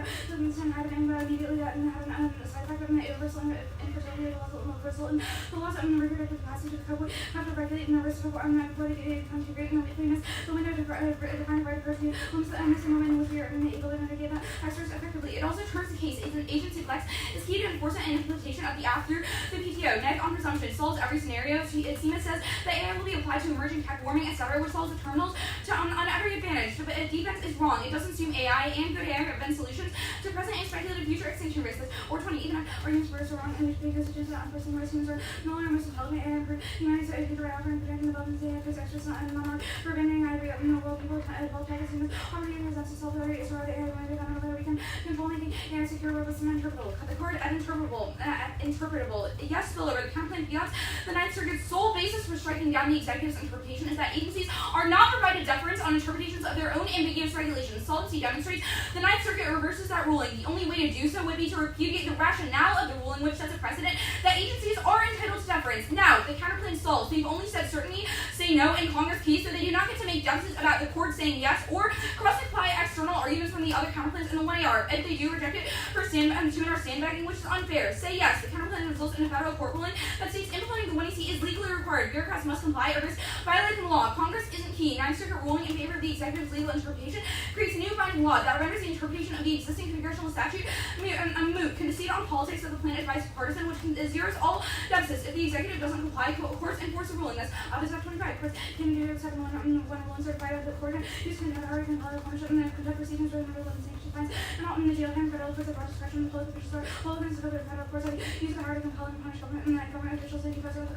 had an immediately that and had a side effect of an irreversible infertility result in the loss of reproductive capacity to cope with after regulate and the risk of athletic contribute and weakness. The window to define right curfew homes the missing moment in which we are able to mitigate that extras effectively. It also turns the case an agency flex is key to enforcement and implementation of the act through the PTO. NEG on presumption solves every scenario. CEMA says that AI will be applied to emerging tech warming, etc., which solves the terminals on every advantage. But defense is wrong. It doesn't assume AI and good AI have been solutions to present and speculative future extinction risks. Or 20, even arguments for are wrong, and which because it is that unforeseen risk humans are no longer most intelligent AI for humanity's right and protecting the development of AI for extras and non-mark preventing AI in the world people develop tech as humans already presents itself to is where the AI when we found out we can control anything AI secure, robust, and interpretable. Cut the cord at interpretable. Yes, spillover. The counterplan fiats the Ninth Circuit's sole basis for striking down the executive's interpretation is that agencies are not provided deference on interpretations of their own ambiguous regulations. Solvency demonstrates the Ninth Circuit reverses that ruling. The only way to do so would be to repudiate the rationale of the ruling, which sets a precedent that agencies are entitled to deference. Now, the counterplan solves. They've only said certainty, say no, and Congress key, so they do not get to make judgments about the court saying yes or cross-apply external arguments from the other counterplans in the 1AR. If they do, reject it for sandbagging, which is unfair. Say yes. The counterplan results in a federal court ruling that states implementing the 1EC is legally required. Bureaucrats must comply or risk violating the law. Congress isn't key. Ninth Circuit ruling in favor of the executive's legal interpretation creates new binding law that renders the interpretation of the existing congressional statute moot. Concede on politics that the plan is bipartisan, which zeroes all deficits. If the executive doesn't comply, courts enforce the ruling. That's Office of 25. Courts can do second one when a loan certified of the court use can never can call punishment and conduct proceedings for another loan sanction fines and not in the jail time. Federal courts have broad discretion. The political officials are all against the federal courts that use the power to compel and punish government officials and defense of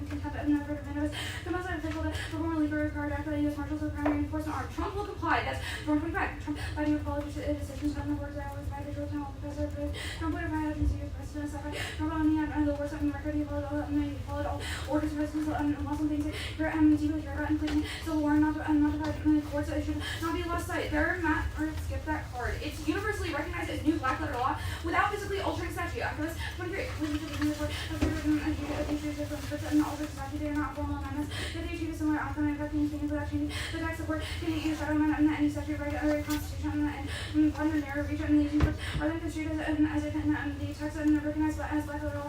contempt and the preventative compels an official that perform a legally required act by the U.S. Marshals of the primary enforcement arm. Trump will comply. That's 125. Trump fighting apology to decisions on the words that was by the George Town Professor Trump would have had agency as president Trump on the words on the record he followed all orders of presidents and Muslim things that deeply care about, including civil war, not divided in the courts. It should not be lost sight. There, Matt, or skip that card. It's universally recognized as new black letter law without physically altering statute. After this, 23. Leading to the report of the features from scripts and altered statute, they are not formal amendments. That they achieve a similar outcome and affecting things without changing the text support can use federal amendment and any statute right under the Constitution and under narrow reach and the agencies are then construed as if the text and recognized as black letter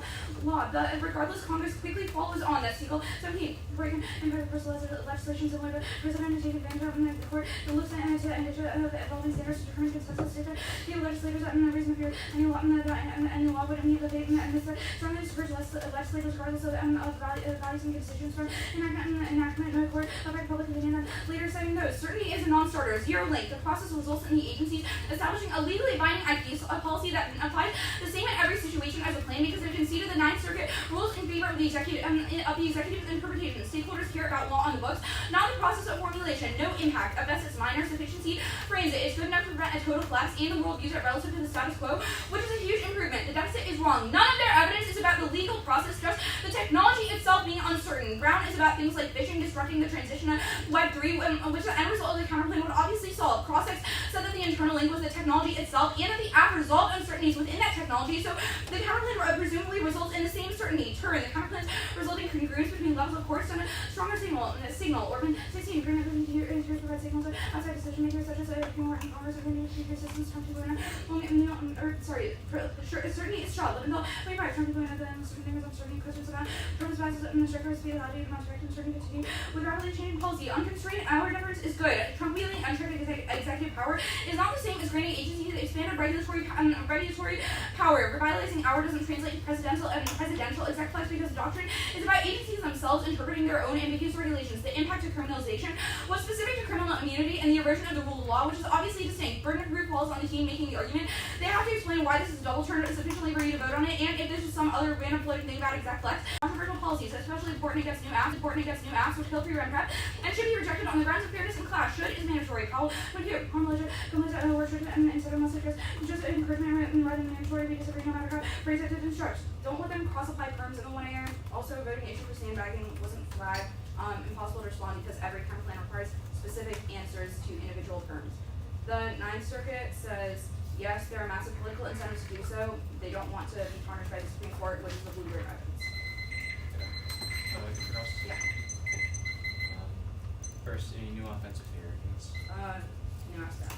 law. Regardless, Congress quickly follows on that Sequel 17. Breaking and personal legislation similar to President to take advantage of the court that looks at the evolving standards to determine consensus data. The legislators and the reason for any law would immediately and this strongly discourage legislators regardless of values and constituents from enactment in the court of public opinion. Later citing the proposed. Certainty is a non-starter, zero link. The process results in the agencies establishing a legally binding IP policy that applies the same in every situation as a plan because it conceded the Ninth Circuit rules in favor of the executive's interpretation. Stakeholders care about law on the books, not the process of formulation. No impact. At best, its minor sufficiency frames it. It's good enough to prevent a total collapse and the world views it relative to the status quo, which is a huge improvement. The deficit is wrong. None of their evidence is about the legal process, just the technology itself being uncertain. Brown is about things like phishing, disrupting the transition to Web 3, which the end result of the counterplan would obviously solve. Crossex said that the internal link was the technology itself and that the app resolved uncertainties within that technology, so the counterplan presumably results in the same certainty. Turin, the counterplan's resulting congruence between levels of course and a stronger signal. Orban 16, agreement between to provide signals outside decision makers such as more powers of new speaker systems, Trump 2.0, certainty is straw, but until 25, Trump 2.0, the certain things of certain questions about Trump's passes administrators be allowed to contract and certain continue with rapidly changing policy. Unconstrained hour difference is good. Trump wielding unchecked executive power is not the same as granting agencies expanded regulatory power. Revitalizing hour doesn't translate to presidential exec flex because the doctrine is about agencies themselves interpreting their own ambiguous regulations. The impact of criminalization was specific to criminal immunity and the erosion of the rule of law, which is obviously distinct. Burden of proof falls on the team making the argument. They have to explain why this is a double turn sufficiently for you to vote on it, and if there's just some other random floating thing about exec flex. Controversial policies, especially important against new apps which kill pre-run prep, and should be rejected on the grounds of fairness and class. Should is mandatory. How would you formalize instead of messages just encouragement rather than mandatory because every no matter how phrase it instructs. Don't let them cross-apply terms in the 1 a.m. Also, voting issue for sandbagging wasn't flagged. Impossible to respond because every counterplan requires specific answers to individual terms. The Ninth Circuit says, yes, there are massive political incentives to do so. They don't want to be tarnished by the Supreme Court, which is the Blueberry evidence. Yeah. First, any new offensive theories? New aspect.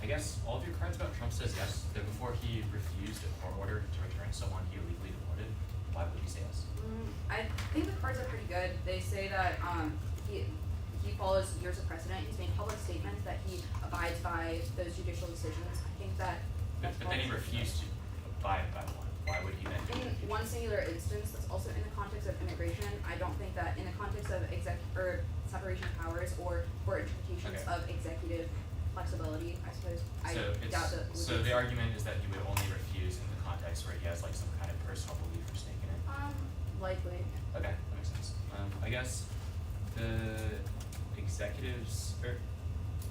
I guess all of your cards about Trump says yes, that before he refused a court order to return someone he illegally deported. Why would he say yes? I think the cards are pretty good. They say that he follows years of precedent. He's made public statements that he abides by those judicial decisions. I think that. But then he refused to abide by one. Why would he then? In one singular instance, that's also in the context of immigration. I don't think that in the context of separation of powers or interpretations of executive flexibility, I suppose. So the argument is that he would only refuse in the context where he has like some kind of personal belief or stake in it. Likely. Okay, that makes sense. I guess the executives, or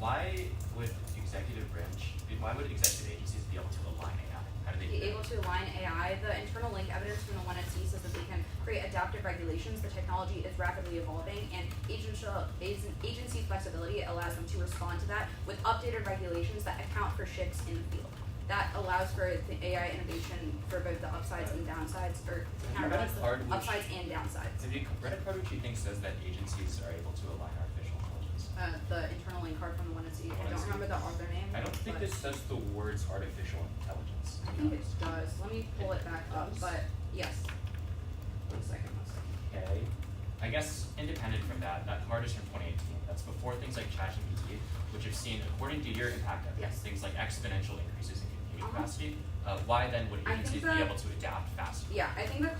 why would executive agencies be able to align AI? How do they Be do able that? to align AI. The internal link evidence from the 1NC says that they can create adaptive regulations. The technology is rapidly evolving, and agency flexibility allows them to respond to that with updated regulations that account for shifts in the field. That allows for the AI innovation for both the upsides and downsides, or upsides and downsides. Have you read a card which you think says that agencies are able to align artificial intelligence? The internal link card from the 1NC. I don't remember the author name. I don't think this says the words artificial intelligence. I think it does. Let me pull it back up, but yes. One second. Okay. I guess independent from that card is from 2018. That's before things like ChatGPT, which have seen, according to your impact evidence, things like exponential increases in computing capacity. Why then would agencies be able to adapt faster? Yeah, I think the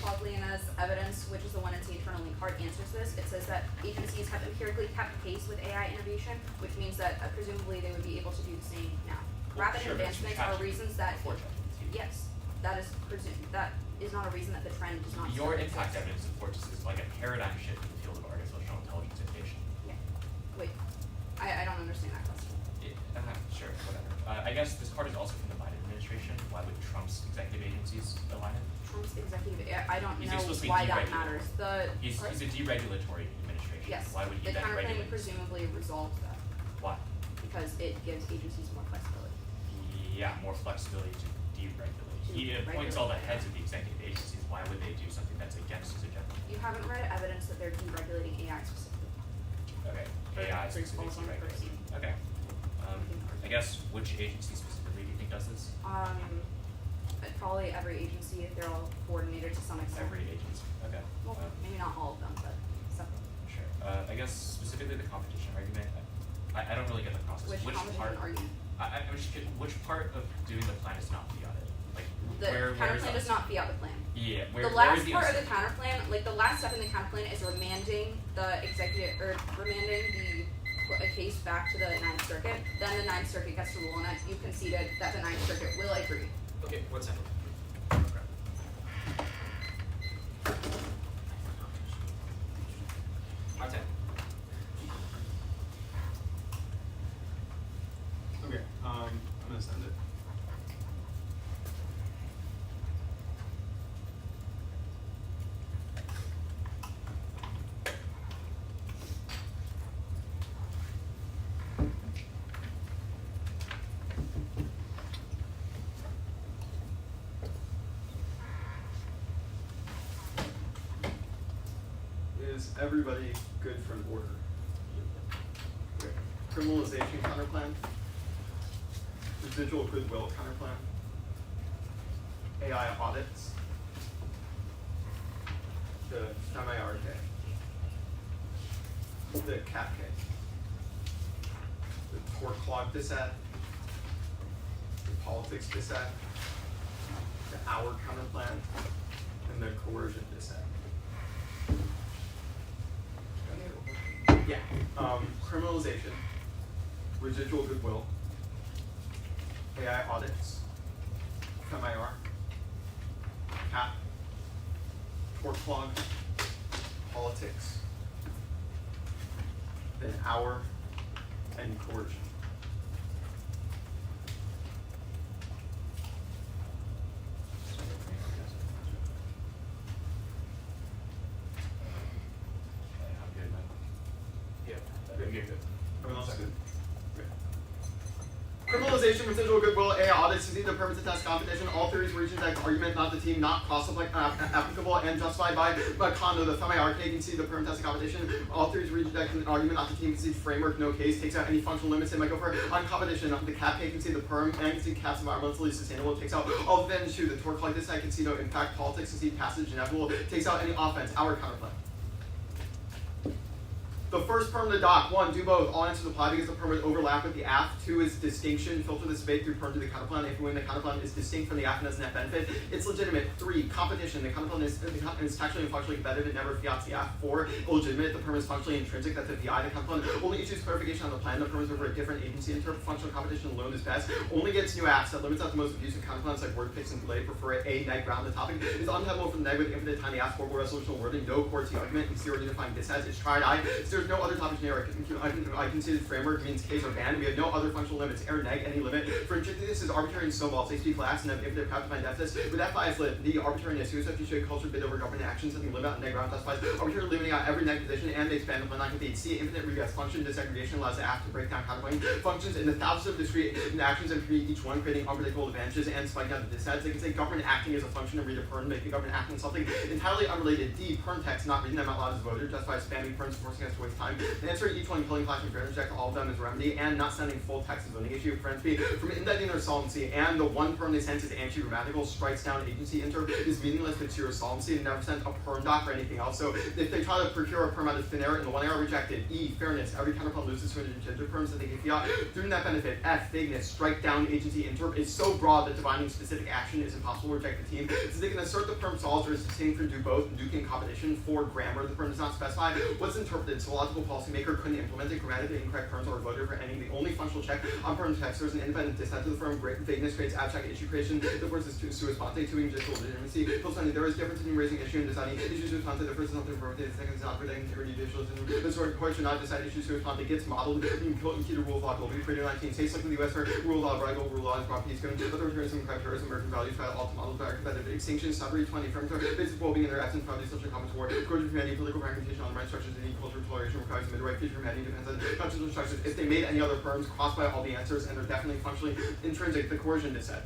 Cogliana's evidence, which is the 1NC internal link card, answers this. It says that agencies have empirically kept pace with AI innovation, which means that presumably they would be able to do the same now. Rapid advancements are reasons that. Yes, that is presumed. That is not a reason that the trend does not. Your impact evidence supports this is like a paradigm shift in the field of artificial intelligence innovation. Yeah. Wait, I don't understand that question. Sure, whatever. I guess this card is also from the Biden administration. Why would Trump's executive agencies align it? Trump's executive, I don't He's know explicitly why that matters. He's a deregulatory administration. Yes. Why would he the then counterplan regulate? presumably resolves that. Why? Because it gives agencies more flexibility. Yeah, more flexibility to deregulate. He appoints all the heads of the executive agencies. Why would they do something that's against his agenda? You haven't read evidence that they're deregulating AI specifically. Okay, AI specifically deregulating. Okay. I guess which agency specifically do you think does this? Probably every agency, if they're all coordinated to some extent. Every agency. Okay. Well, maybe not all of them, but several. Sure. I guess specifically the competition argument. I don't really get the process. Which competition part? argument? Which part of doing the plan is not the audit? Like The where counterplan is does not fiat the plan. Yeah, The where's last the part of the uncertainty? counterplan, like the last step in the counterplan is remanding the executive, or remanding a case back to the Ninth Circuit. Then the Ninth Circuit gets to rule on it. You conceded that the Ninth Circuit will agree. Okay, 1 second. Martin. Okay, I'm gonna send it. Is everybody good for an order? Okay. Criminalization counterplan. Residual goodwill counterplan. AI audits. The semi-RK. The CAP case. The tort clog dissat. The politics dissat. The hour counterplan. And the coercion dissat. Yeah, criminalization, residual goodwill, AI audits, MIR, CAP, tort clog, politics, then hour, and coercion. Everyone else good? Okay. Criminalization, residual goodwill, AI audits, succeed the permit to test competition, all theories for region act argument, not the team, not applicable and justified by condo, the FMIRK can see the permit test competition, all theories for region act argument, not the team, can see framework, no case, takes out any functional limits, it might go for on competition, the cap can see the perm, and can see caps environmentally sustainable, takes out all the then the tort like this, I can see no impact, politics, can see passage inevitable, takes out any offense, our counterplay. The first perm to doc, 1, do both. All answers apply because the perm would overlap with the AFF. 2 is distinction. Filter the debate through perm to the counterplan. If you win, the counterplan is distinct from the AFF and has net benefit. It's legitimate. 3, competition. The counterplan is textually and functionally competitive. It never fiats the AFF. 4, illegitimate. The perm is functionally intrinsic. That's the VI. The counterplan only issues clarification on the plan. The perm is over a different agency. Interpret functional competition alone is best. Only gets new AFFs. That limits out the most abusive counterplans like word picks and delay. Prefer a NEG ground. The topic is untenable for the NEG with infinite tiny AFF. Horrible resolutional wording. No core T argument. And zero unifying dissets. It's tried I. There's no other topic generic. I consider framework means case or band. We have no other functional limits. Error neg any limit. For intrinsic, is arbitrary and snowballs. They speak last and if they're proud to find deficits. With F5 is lit. The arbitrariness. USF should culture bid over government actions. Something limit on neg ground classifies. Arbitrary limiting out every neg position and they expand the plan like with C. Infinite regress function disaggregation allows the AFF to break down counterpoint functions into thousands of discrete actions and create each one, creating unpredictable advantages and spiking out the dissets. They can say government acting as a function and read a perm, making government acting something entirely unrelated. D. Perm text, not reading them out loud as a voter, justifies spamming perms, forcing us to waste time. And answering each one, killing class and fair reject all of them as a remedy, and not sending full text is voting issue. Friends B. From indicting their solvency, and the one perm they sent is anti-grammatical, strikes down agency inter is meaningless with zero solvency, and never sent a perm doc or anything else. So if they try to procure a perm out of thin air, in the one error rejected. E. Fairness, every counterpart loses 200 perms that they can fiat. Through net benefit. F. Vagueness, strike down agency interp is so broad that defining specific action is impossible to reject the team. So they can assert the perm solves or is distinct from do both, duking competition. 4. Grammar, the perm does not specify what's interpreted, so a logical policymaker couldn't implement it. Grammatically incorrect perms are voted for ending the only functional check on perm text. There's an independent dissent to the firm. Vagueness creates abstract issue creation. The first is sua sponte, 2 judicial legitimacy. There is difference between raising issue and deciding issues sua sponte. The first is something appropriate, the second is not protecting integrity judicialism. The sort of court should not decide issues sua sponte. Gets modeled in key to rule of law globally. Created 19 states like in the US where rule of law, right, rule of law is property is given. Authoritarianism, crime, terrorism, American values, try all to model by competitive extinction, sovereignty, 20, affirmative, basic well-being in their absence, probably social comments war, courage of humanity, political fragmentation on the right structures, and cultural toleration requires a mid-right future humanity depends on constitutional structures. If they made any other perms, crossed by all the answers, and they're definitely functionally intrinsic, the coercion is said.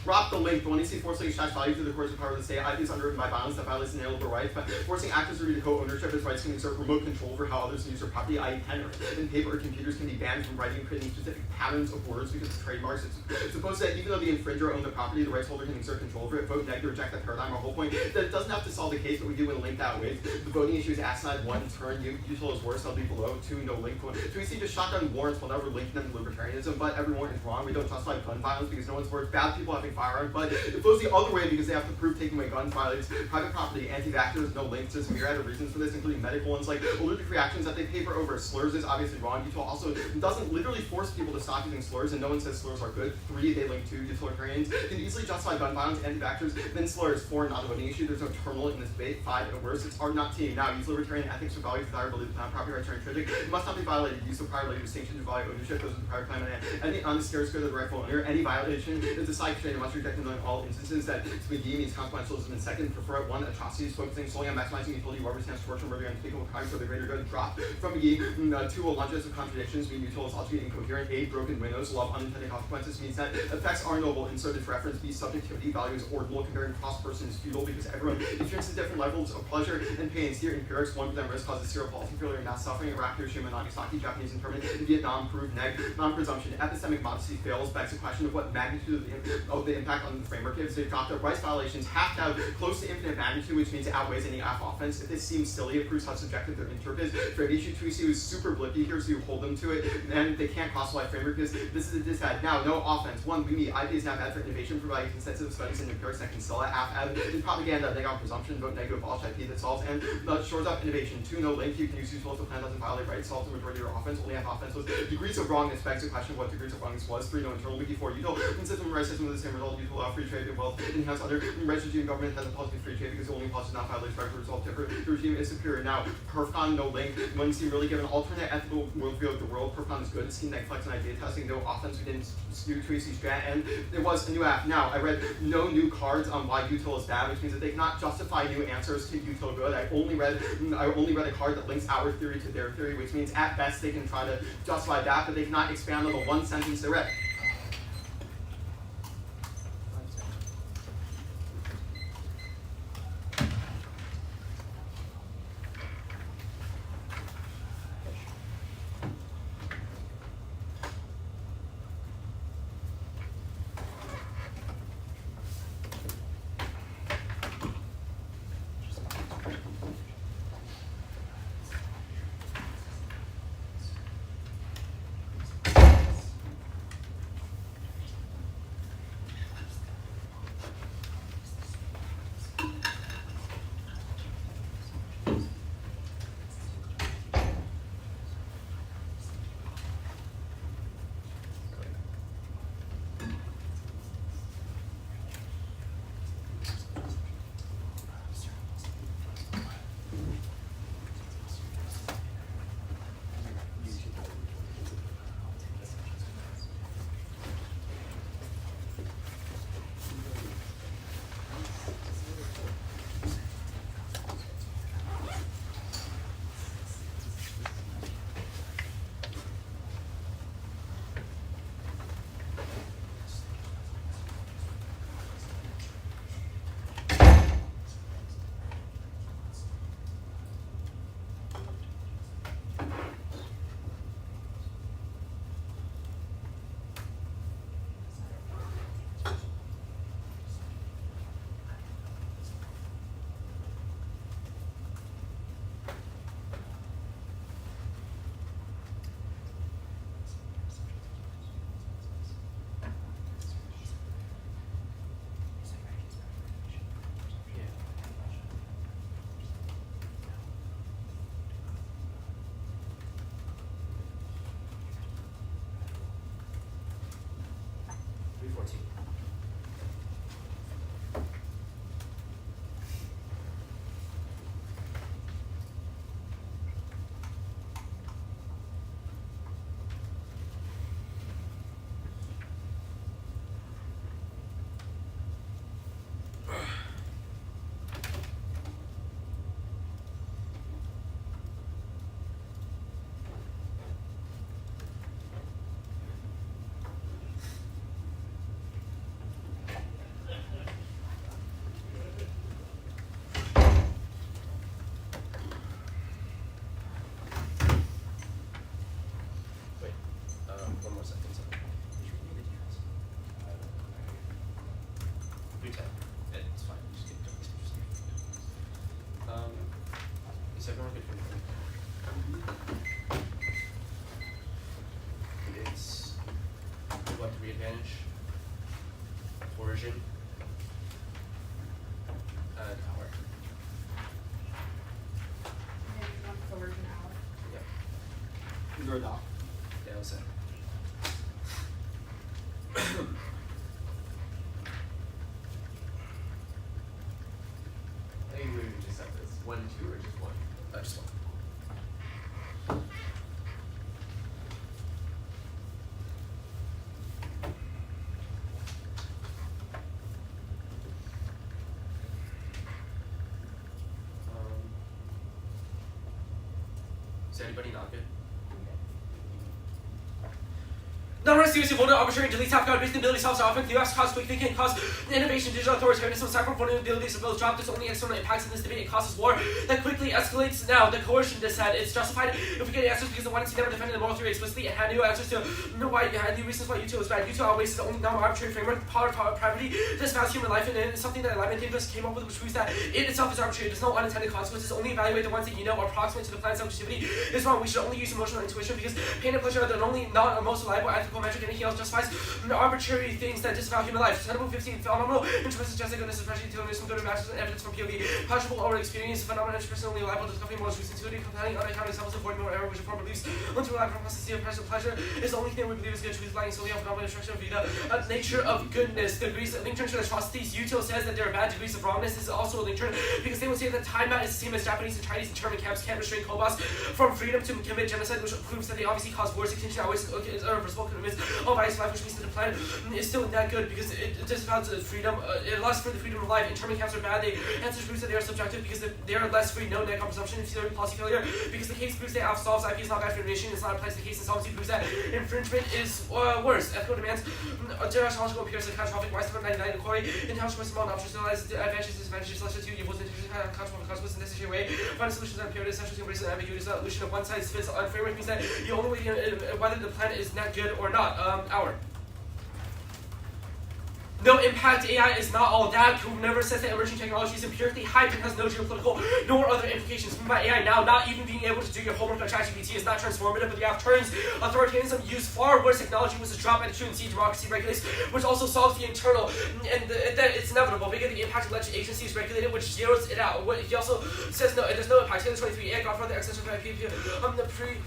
drop the link. The one you see forcibly extracts value through the course of power of the state. IP is underwritten by violence that violates inalienable rights. But forcing actors to agree to co-ownership as rights can exert remote control over how others use their property, i.e. pen and paper or computers can be banned from writing and creating specific patterns of words because of trademarks. It's supposed that even though the infringer owned the property, the rights holder can exert control over it. Vote neg to reject that paradigm. Our whole point that it doesn't have to solve the case, but we do want to link that way. The voting issue is asinine. 1, turn usual is worse, I'll be below. 2, no link. 2, we see just shotgun warrants will never link them to libertarianism, but every warrant is wrong. We don't justify gun violence because no one's for bad people having firearms, but it goes the other way because they have to prove taking away guns violates private property. Anti-vaxxers, no links. There's a myriad of reasons for this, including medical ones like allergic reactions that they paper over. Slurs is obviously wrong. Utah also doesn't literally force people to stop using slurs, and no one says slurs are good. 3, they link to utilitarians can easily justify gun violence, anti-vaxxers, then slurs. 4, not a voting issue. There's no terminal in this debate. 5, at worst, it's art not team. Now, use libertarian ethics for value desirability of the property rights are intrinsic. It must not be violated. Use of prior later distinction to value ownership. Those are the prior claim and any unscarce good of the rightful owner. Any violation is a side constraint and must reject in all instances that to be deemed means consequentialism. And second, prefer 1, atrocities focusing solely on maximizing utility, rubber stamps, torture, murder, and unspeakable crimes for the greater good. Drop from McGee. 2, a laundry list of contradictions mean mutual is logically incoherent. 8, broken windows love unintended consequences means that effects are noble. Inserted for reference. B, subjectivity values ordinal comparing cross person is futile because everyone experiences different levels of pleasure and pains. Here, empirics, 1 percent risk causes zero policy failure and mass suffering. Iraq, Hiroshima, Nagasaki, Japanese internment. In Vietnam, proved neg. Non-presumption. Epistemic modesty fails. Begs the question of what magnitude of the impact on the framework is. They've dropped out rights violations have to have close to infinite magnitude, which means it outweighs any AF offense. If this seems silly, it proves how subjective their interpret is. For issue 2C is super blippy here, so you hold them to it, and they can't cross-apply framework because this is a disad. Now, no offense. 1, we meet IP is now bad for innovation, providing consensus studies and empirics that can sell it. AFF is propaganda, negative presumption, vote negative, abolish IP that solves, and shores up innovation. 2, no link. You can use useful if the plan doesn't violate rights, solves the majority of your offense. Only have offense was degrees of wrongness begs the question of what degrees of wrongness was. 3, no internal wiki. 4, util consistent rights system with the same result. You allow free trade and wealth in-house other rights regime government has a policy of free trade because the only policy does not violate rights result different. The regime is superior. Now, perfcon, no link. When you see really give an alternate ethical worldview of the world, perfcon is good. Scheme neg flex and idea testing, no offense, we didn't do 2AC strat, and it was a new app. Now, I read no new cards on why util is bad, which means that they cannot justify new answers to util good. I only read a card that links our theory to their theory, which means at best they can try to justify that, but they cannot expand on the one sentence they read. advantage, coercion, and power. Okay, you want coercion out. Yep. Is there a doc? Yeah, I'll say. I think we would just have this 1, 2, or just 1. Just one. Is anybody not good? Number of seriously vulnerable, arbitrary, delete top guard, based ability, solves often, US cause quick thinking, cause innovation, digital authoritarianism, cyber vulnerabilities of those drop. There's only external impacts in this debate. It causes war that quickly escalates. Now, the coercion this had, it's justified if we get answers because the one never defended the moral theory explicitly and had new answers to why, new reasons why U2 was bad. U2 always is the only non-arbitrary framework, power, privacy, disavows human life, and it's something that alignment thinkers came up with, which proves that it itself is arbitrary. There's no unintended consequences. Only evaluate the ones that you know are proximate to the plan's objectivity. Is wrong. We should only use emotional intuition because pain and pleasure are the only not or most reliable ethical metric. Anything else justifies arbitrary things that disavow human life. Tenable 15, phenomenal, interest suggesting goodness, especially to some good matches and evidence from POV. Pleasurable or experience, phenomenal, personally reliable, discovery, most recent intuitive, compelling, unaccounted examples of avoiding more error, which inform beliefs. Once reliable from consistency of pleasure is the only thing we believe is good. Truth lying solely on phenomenal instruction of the nature of goodness. Degrees of link turn to atrocities. Util says that there are bad degrees of wrongness. This is also a link turn because they would say that time out is the same as Japanese and Chinese internment camps can't restrain Kobas from freedom to commit genocide, which proves that they obviously cause wars, extinction, always irreversible commitments of vice life, which means that the plan is still not good because it disavows freedom. It allows for the freedom of life. Internment camps are bad. They answer proves that they are subjective because they are less free. No net presumption. Theory policy failure because the case proves that AFF solves IP is not bad for information. It's not applies to the case. Insolvency proves that infringement is worse. Ethical demands. Geological appears catastrophic. Why 799 inquiry. Intelligent small options realize advantages, disadvantages, lesser to evils, consequences in necessary way. Find solutions that appear to essentially embrace an ambiguity. Solution of one size fits all framework means that the only way whether the plan is not good or not. Hour. No impact AI is not all that. Whoever says that emerging technology is empirically hyped and has no geopolitical nor other implications. From by AI now, not even being able to do your homework on ChatGPT is not transformative, but the AFF turns authoritarianism use far worse technology, which is drop and truancy, democracy regulates, which also solves the internal, and that it's inevitable because the impact of agency is regulated, which zeroes it out. He also says no, there's no impact. Taylor 23, AI Godfather, extension of IP, the pre.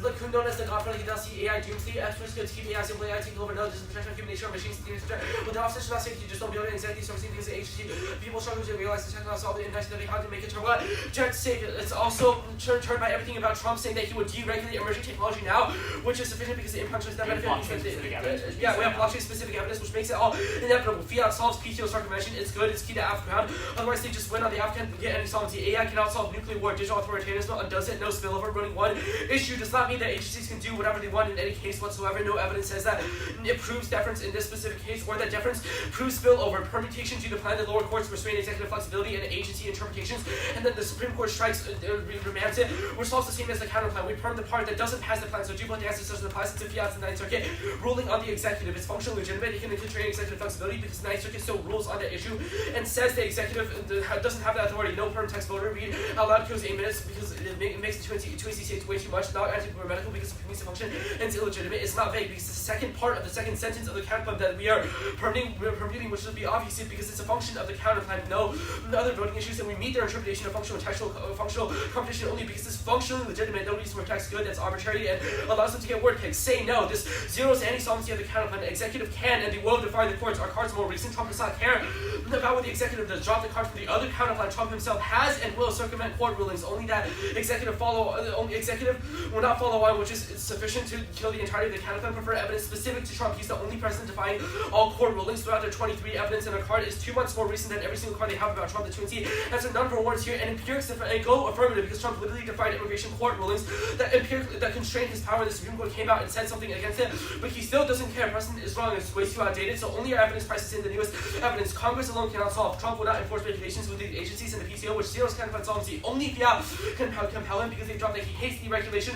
Look, who known as the Godfather, you see AI doomsday, experts could keep AI simple AI taking over, no, this is protection of human nature, machines, with the opposition not safety, just don't build it, anxiety, servicing things at agency, people struggle to realize the technology solve the impact that they have to make it turn what? Jet safe. It's also turned by everything about Trump saying that he would deregulate emerging technology now, which is sufficient because the impact is that benefit. Yeah, we have blockchain specific evidence, which makes it all inevitable. Fiat solves PTO circumvention, it's good, it's key to AFF ground, otherwise they just win on the AFF can't get any solvency. AI cannot solve nuclear war, digital authoritarianism undoes it, no spillover, running one issue does not mean that agencies can do whatever they want in any case whatsoever. No evidence says that it proves deference in this specific case or that deference proves spillover. Permutation due to plan the lower courts restrain executive flexibility and agency interpretations, and then the Supreme Court strikes, remands it, which solves the same as the counterplan. We perm the part that doesn't pass the plan, so duplicate answers doesn't apply since Fiat's the Ninth Circuit ruling on the executive. It's functionally legitimate. It can constrain executive flexibility because the Ninth Circuit still rules on that issue and says the executive doesn't have that authority. No perm text voter read out loud kills 8 minutes because it makes the 2AC way too much. Not anti-grammatical because it means a function and it's illegitimate. It's not vague because it's the second part of the second sentence of the counterplan that we are permuting, which should be obvious because it's a function of the counterplan. No other voting issues, and we meet their interpretation of functional competition only because it's functionally legitimate. No reason for text good that's arbitrary and allows them to get word picked. Say no. This zeroes any solvency of the counterplan. The executive can and they will defy the courts. Our cards more recent. Trump does not care about what the executive does. Drop the card for the other counterplan. Trump himself has and will circumvent court rulings. Only that executive will not follow on, which is sufficient to kill the entirety of the counterplan. Prefer evidence specific to Trump. He's the only president defying all court rulings. Throughout their 23 evidence in a card is 2 months more recent than every single card they have about Trump. The truancy has a number of words here, and empirics go affirmative because Trump literally defied immigration court rulings that constrained his power. The Supreme Court came out and said something against it, but he still doesn't care. Precedent is wrong. It's way too outdated. So only our evidence prices in the newest evidence. Congress alone cannot solve. Trump will not enforce regulations with the agencies and the PCO, which zeros counterplan solvency. Only Fiat can compel him because they dropped that he hates deregulation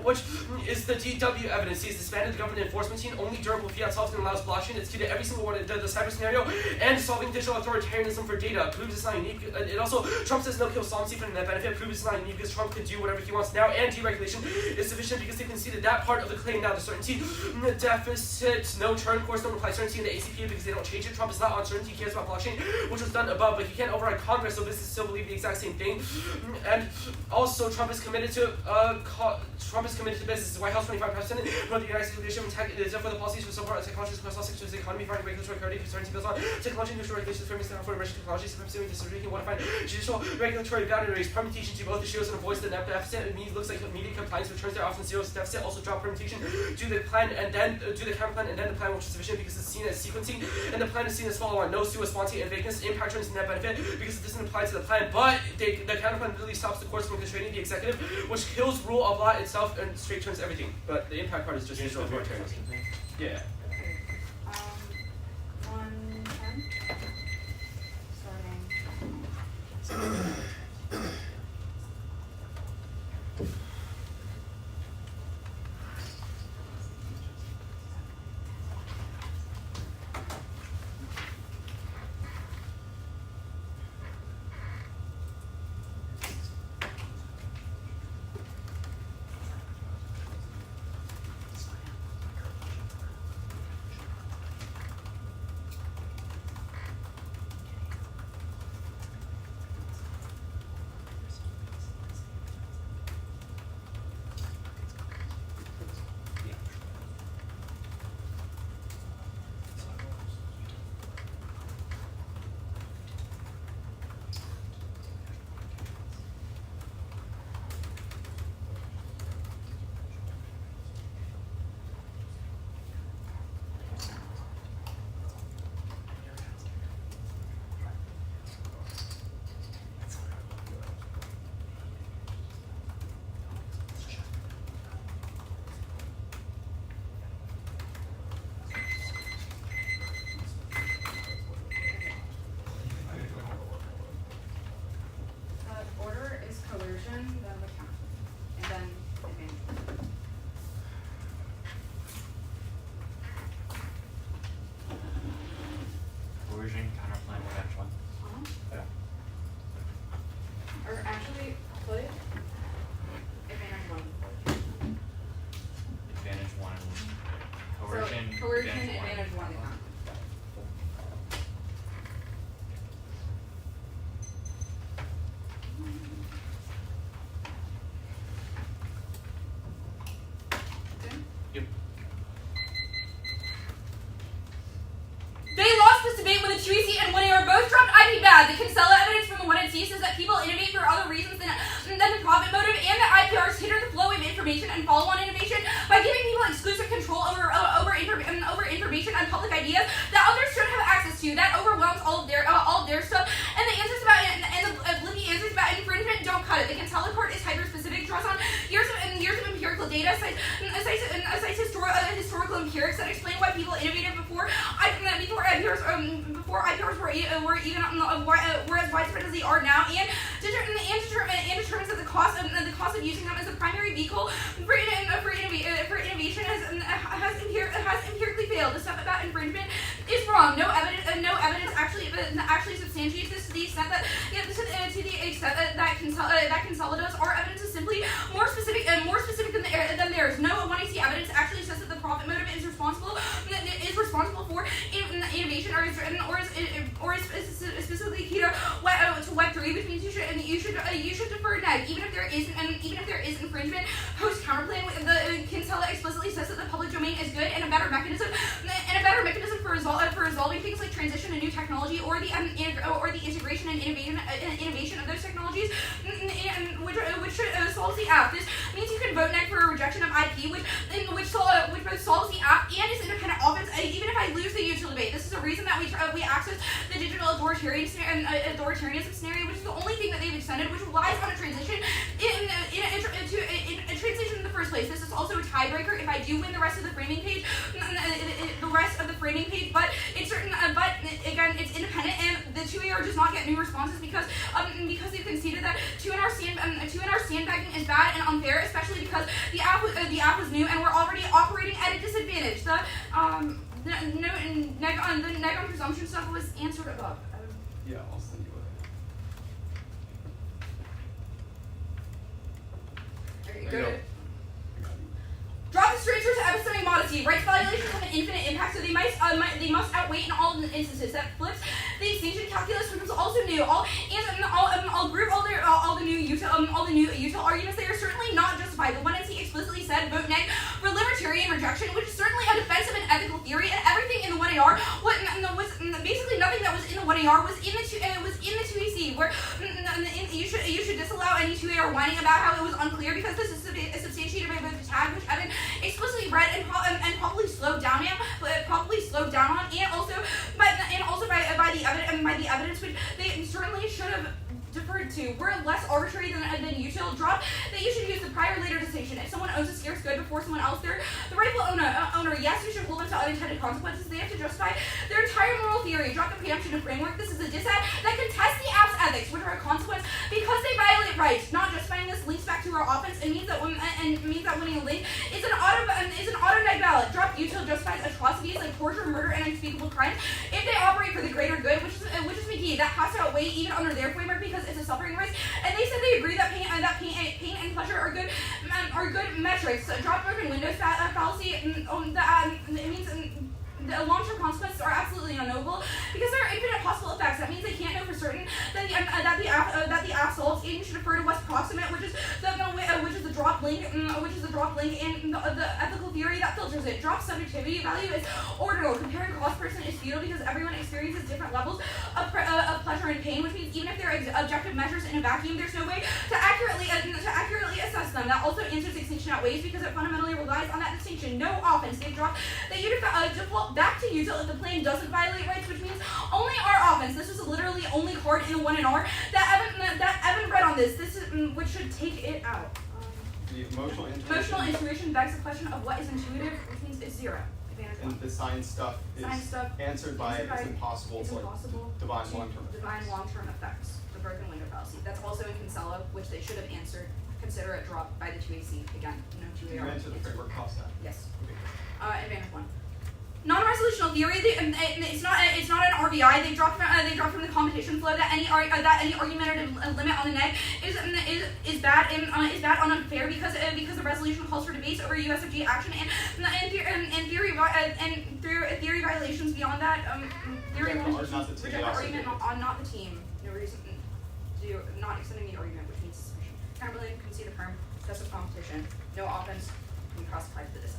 which is the DW evidence. He's disbanded the government enforcement team. Only durable fiat solves and allows blockchain. It's key to every single one of the cyber scenario and solving digital authoritarianism for data. Proves it's not unique. It also, Trump says no kill solvency for the net benefit. Proves it's not unique because Trump could do whatever he wants now, and deregulation is sufficient because they conceded that part of the claim. Now the certainty deficit, no turn course, don't apply certainty in the ACPA because they don't change it. Trump is not on certainty. He cares about blockchain, which was done above, but he can't override Congress, so businesses still believe the exact same thing. And also, Trump is committed to business. The White House 25% for the United States leadership and tech is for the policies for support technologies across all sectors of the economy, fighting regulatory clarity, concerns built on technology neutral regulations, frameworks for emerging technologies, pursuing decision-making, modifying judicial regulatory boundaries, permutation to both the shields and avoids the net deficit. It means looks like immediate compliance returns are often zero deficit. Also drop permutation, do the plan and then do the counter plan and then the plan, which is sufficient because it's seen as sequencing, and the plan is seen as follow-on. No sua sponte and vagueness. Impact turns to net benefit because it doesn't apply to the plan, but the counter plan literally stops the courts from constraining the executive, which kills rule of law itself and straight turns everything. But the impact part is just digital authoritarianism. Yeah. 110. Starting. Order is coercion, then the counter, and then advantage. Coercion, counterplan, revenge one. Yeah. Or actually, put it advantage one. Advantage one. Coercion, So, coercion, advantage one. advantage one. The counter. Yep. They lost this debate with a 2-seat and winning are both dropped IP bad. The Kinsella evidence from what it sees is that people innovate for other reasons than the profit motive, and that IPRs hinder the flow of information and follow-on innovation by giving people exclusive control over information and public ideas that others should have access to. That overwhelms all of their stuff. And the answers about the blippy answers about infringement don't cut it. The Kinsella court is hyper-specific, draws on years of empirical data, cites historical empirics that explain why people innovated before IPRs were even as widespread as they are now, and determines that the cost of using them as the primary vehicle for innovation has empirically failed. The stuff about infringement is wrong. No evidence actually substantiates this to the extent that Kinsella does. Our evidence is simply more specific than theirs. No 1AC evidence actually says that the profit motive is responsible for innovation or is specifically key to Web3, which means you should defer NEG even if there is infringement. Post counterplan, the Kinsella explicitly says that the public domain is good and a better mechanism for resolving things like transition to new technology or the integration and innovation of those technologies, which solves the AFF. This means you can vote NEG for a rejection of IP, which both solves the AFF and is independent offense. Even if I lose the utility debate, this is a reason that we access the digital authoritarianism scenario, which is the only thing that they've extended, which relies on a transition in transition in the first place. This is also a tiebreaker if I do win the rest of the framing page, but it's certain. But again, it's independent, and the 2AR does not get new responses because they've conceded that 2NR sandbagging is bad and unfair, especially because the app was new and we're already operating at a disadvantage. The neg on presumption stuff was answered above. Yeah, I'll send you Go to drop the straight to epistemic modesty. Rights violations have an infinite impact, so they must outweigh in all instances. That flips the extinction calculus, which was also new. I'll group all the new util arguments. They are certainly not justified. The one NC explicitly said vote neg for libertarian rejection, which is certainly a defensive and ethical theory, and everything in the 1AR was basically nothing that was in the 1AR was in the 2AC, where you should disallow any 2AR whining about how it was unclear because this is substantiated by both the tag, which Evan explicitly read and probably slowed down on, and also by the evidence which they certainly should have deferred to. We're less arbitrary than util. Drop that you should use the prior later distinction. If someone owns a scarce good before someone else, they're the rightful owner. Yes, you should hold them to unintended consequences. They have to justify their entire moral theory. Drop the preemption of framework. This is a dissad that contests the app's ethics, which are a consequence because they violate rights. Not justifying this links back to our offense and means that winning a link is an auto neg ballot. Drop util justifies atrocities like torture, murder, and unspeakable crimes if they operate for the greater good, which is McGee. That has to outweigh even under their framework because it's a suffering risk. And they said they agree that pain and pleasure are good metrics. Drop broken windows fallacy. It means the long-term consequences are absolutely unknowable because there are infinite possible effects. That means they can't know for certain that the app solves. And you should refer to what's proximate, which is the drop link, and the ethical theory that filters it. Drop subjectivity value is ordinal. Comparing cost person is futile because everyone experiences different levels of pleasure and pain, which means even if there are objective measures in a vacuum, there's no way to accurately assess them. That also answers extinction outweighs because it fundamentally relies on that distinction. No offense. They drop that you default back to util if the plan doesn't violate rights, which means only our offense. This was literally only card in the 1NR that Evan read on this. This is which should take it out. the emotional intuition begs the question of what is intuitive, which means it's zero. And the science stuff is answered by it's impossible. It's like divine long-term effects. The broken window fallacy. That's also in Kinsella, which they should have answered. Consider it dropped by the 2AC. Again, no 2AR. You answered the framework cost that. Yes. Advantage 1. Non-resolutional theory. It's not an RVI. They dropped from the competition flow that any argumentative limit on the neg is bad and unfair because the resolution calls for debates over USFG action and theory violations beyond that. Theory limitations reject the argument on not the team. No reason to not extending the argument, which means suspicion. Counterbalance, concede the perm, test of competition, no offense, we cross-applied to this.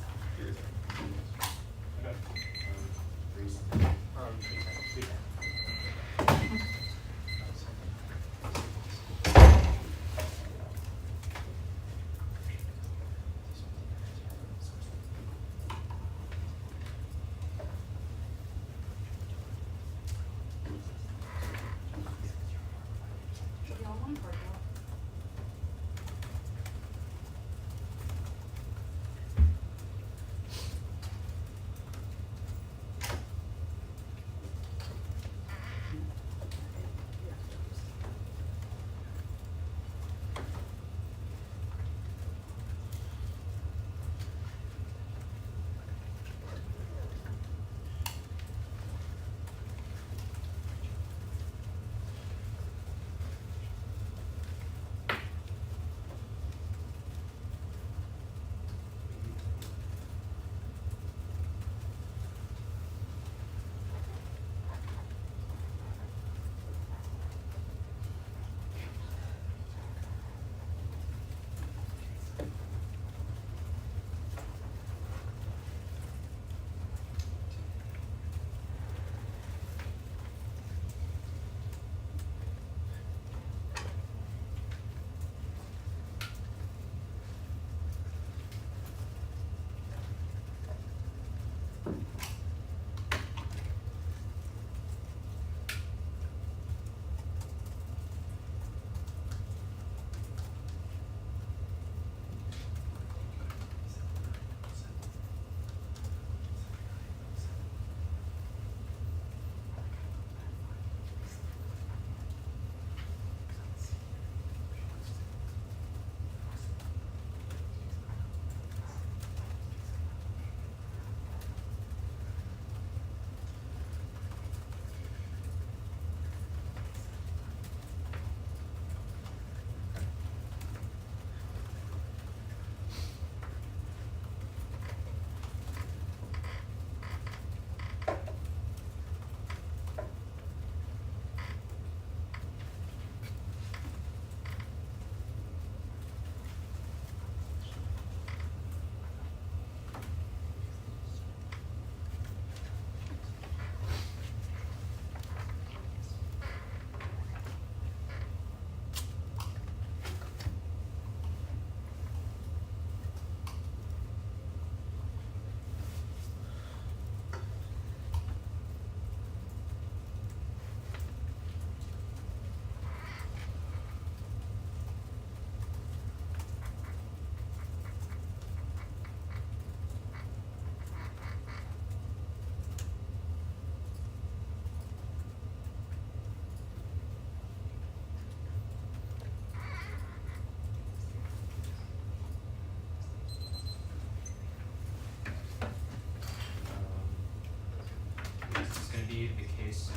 case,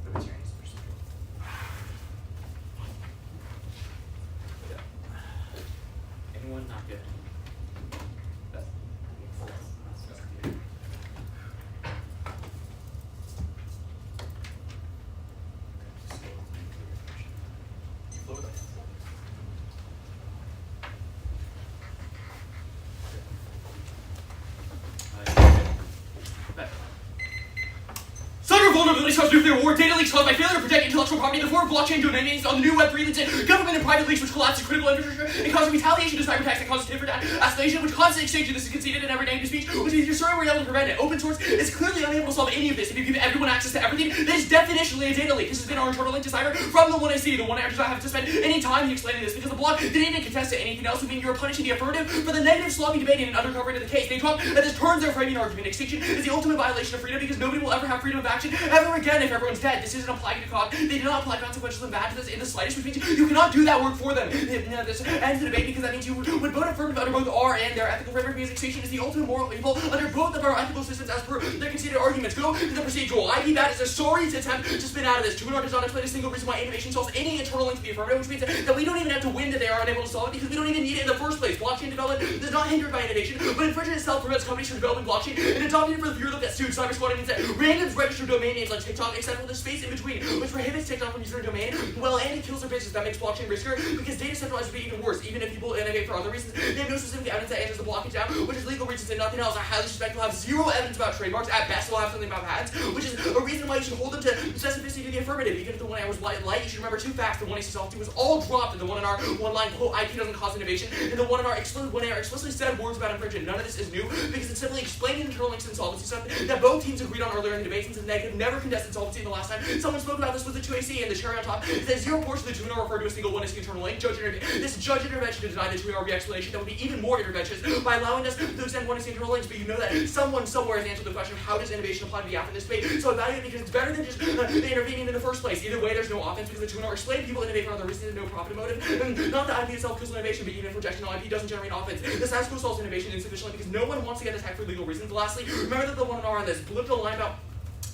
and then the libertarianist procedural. Anyone not good? That's good. Cyber vulnerabilities cause nuclear war, data leaks caused by failure to protect intellectual property in the form of blockchain domains on the new Web3 leads in government and private leaks which collapse the critical infrastructure and causes retaliation to cyber attacks that causes different escalation, which causes exchange of this is conceded in everyday speech, which means you're sorry we're able to prevent it. Open source is clearly unable to solve any of this. If you give everyone access to everything, that is definitionally a data leak. This has been our internal link to cyber from the 1AC. The 1A does not have to spend any time explaining this because the blog didn't even contest to anything else, would mean you're punishing the affirmative for the negative sloppy debating and undercovering of the case. They talk that this turns their framing argument. Extinction is the ultimate violation of freedom because nobody will ever have freedom of action ever again if everyone's dead. This isn't applying to COG. They do not apply consequential and bad to this in the slightest, which means you cannot do that work for them. This ends the debate because that means you would vote affirmative under both R and their ethical framework because extinction is the ultimate moral evil under both of our ethical systems as per their conceded arguments. Go to the procedural. I view that as a sorry attempt to spin out of this. Tuner does not explain a single reason why innovation solves any internal link to the affirmative, which means that we don't even have to win that they are unable to solve it because we don't even need it in the first place. Blockchain development is not hindered by innovation, but infringement itself prevents companies from developing blockchain and adopting it for the fear that sued. Cyber squatting means that randoms register domain names like TikTok, except for the space in between, which prohibits TikTok from using their domain. Well, and it kills their business. That makes blockchain riskier because data centralized would be even worse. Even if people innovate for other reasons, they have no specific evidence that answers the blockage down, which is legal reasons and nothing else. I highly suspect we'll have zero evidence about trademarks. At best, we'll have something about patents, which is a reason why you should hold them to specificity to the affirmative. Even if the 1A was light, you should remember two facts. The 1A soft was all dropped, and the one in our one-line quote IP doesn't cause innovation, and the one in our 1A explicitly said words about infringement. None of this is new because it's simply explaining internal links to insolvency stuff that both teams agreed on earlier in the debate since the NEG never contested insolvency in the last time someone spoke about this was the 2AC, and the cherry on top is that 0 portion of the 2 referred to a single 1AC internal link. This judge intervention to deny the 2 explanation that would be even more interventions by allowing us to extend 1AC internal links, but you know that someone somewhere has answered the question of how does innovation apply to the AFF in this debate, so I value it because it's better than just intervening in the first place. Either way, there's no offense because the 2 explained people innovate for other reasons and no profit motive, and not that IP itself kills innovation, but even if rejection on IP doesn't generate offense. The status quo solves innovation insufficiently because no one wants to get attacked for legal reasons. Lastly, remember that the 1R on this blipped a line about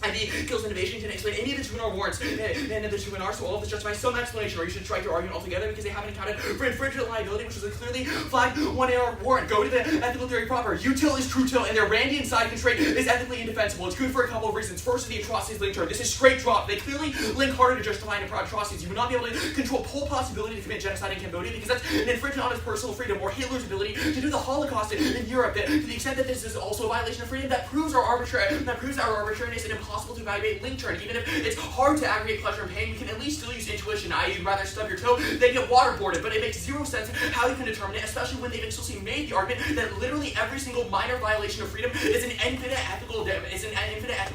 IP kills innovation didn't explain any of the 2R warrants and the 2R, so all of this justifies some explanation, or you should strike your argument altogether because they haven't accounted for infringement liability, which was a clearly flagged 1AR warrant. Go to the ethical theory proper. Util is true till, and their Randian side constraint is ethically indefensible. It's good for a couple of reasons. First is the atrocities link term. This is straight drop. They clearly link harder to justifying atrocities. You would not be able to control Pol possibility to commit genocide in Cambodia because that's an infringement on his personal freedom, or Hitler's ability to do the Holocaust in Europe. To the extent that this is also a violation of freedom, that proves our arbitrariness and impossible to evaluate link turn. Even if it's hard to aggregate pleasure and pain, you can at least still use intuition, i.e. you'd rather stub your toe than get waterboarded, but it makes zero sense how you can determine it, especially when they've explicitly made the argument that literally every single minor violation of freedom is an infinite ethical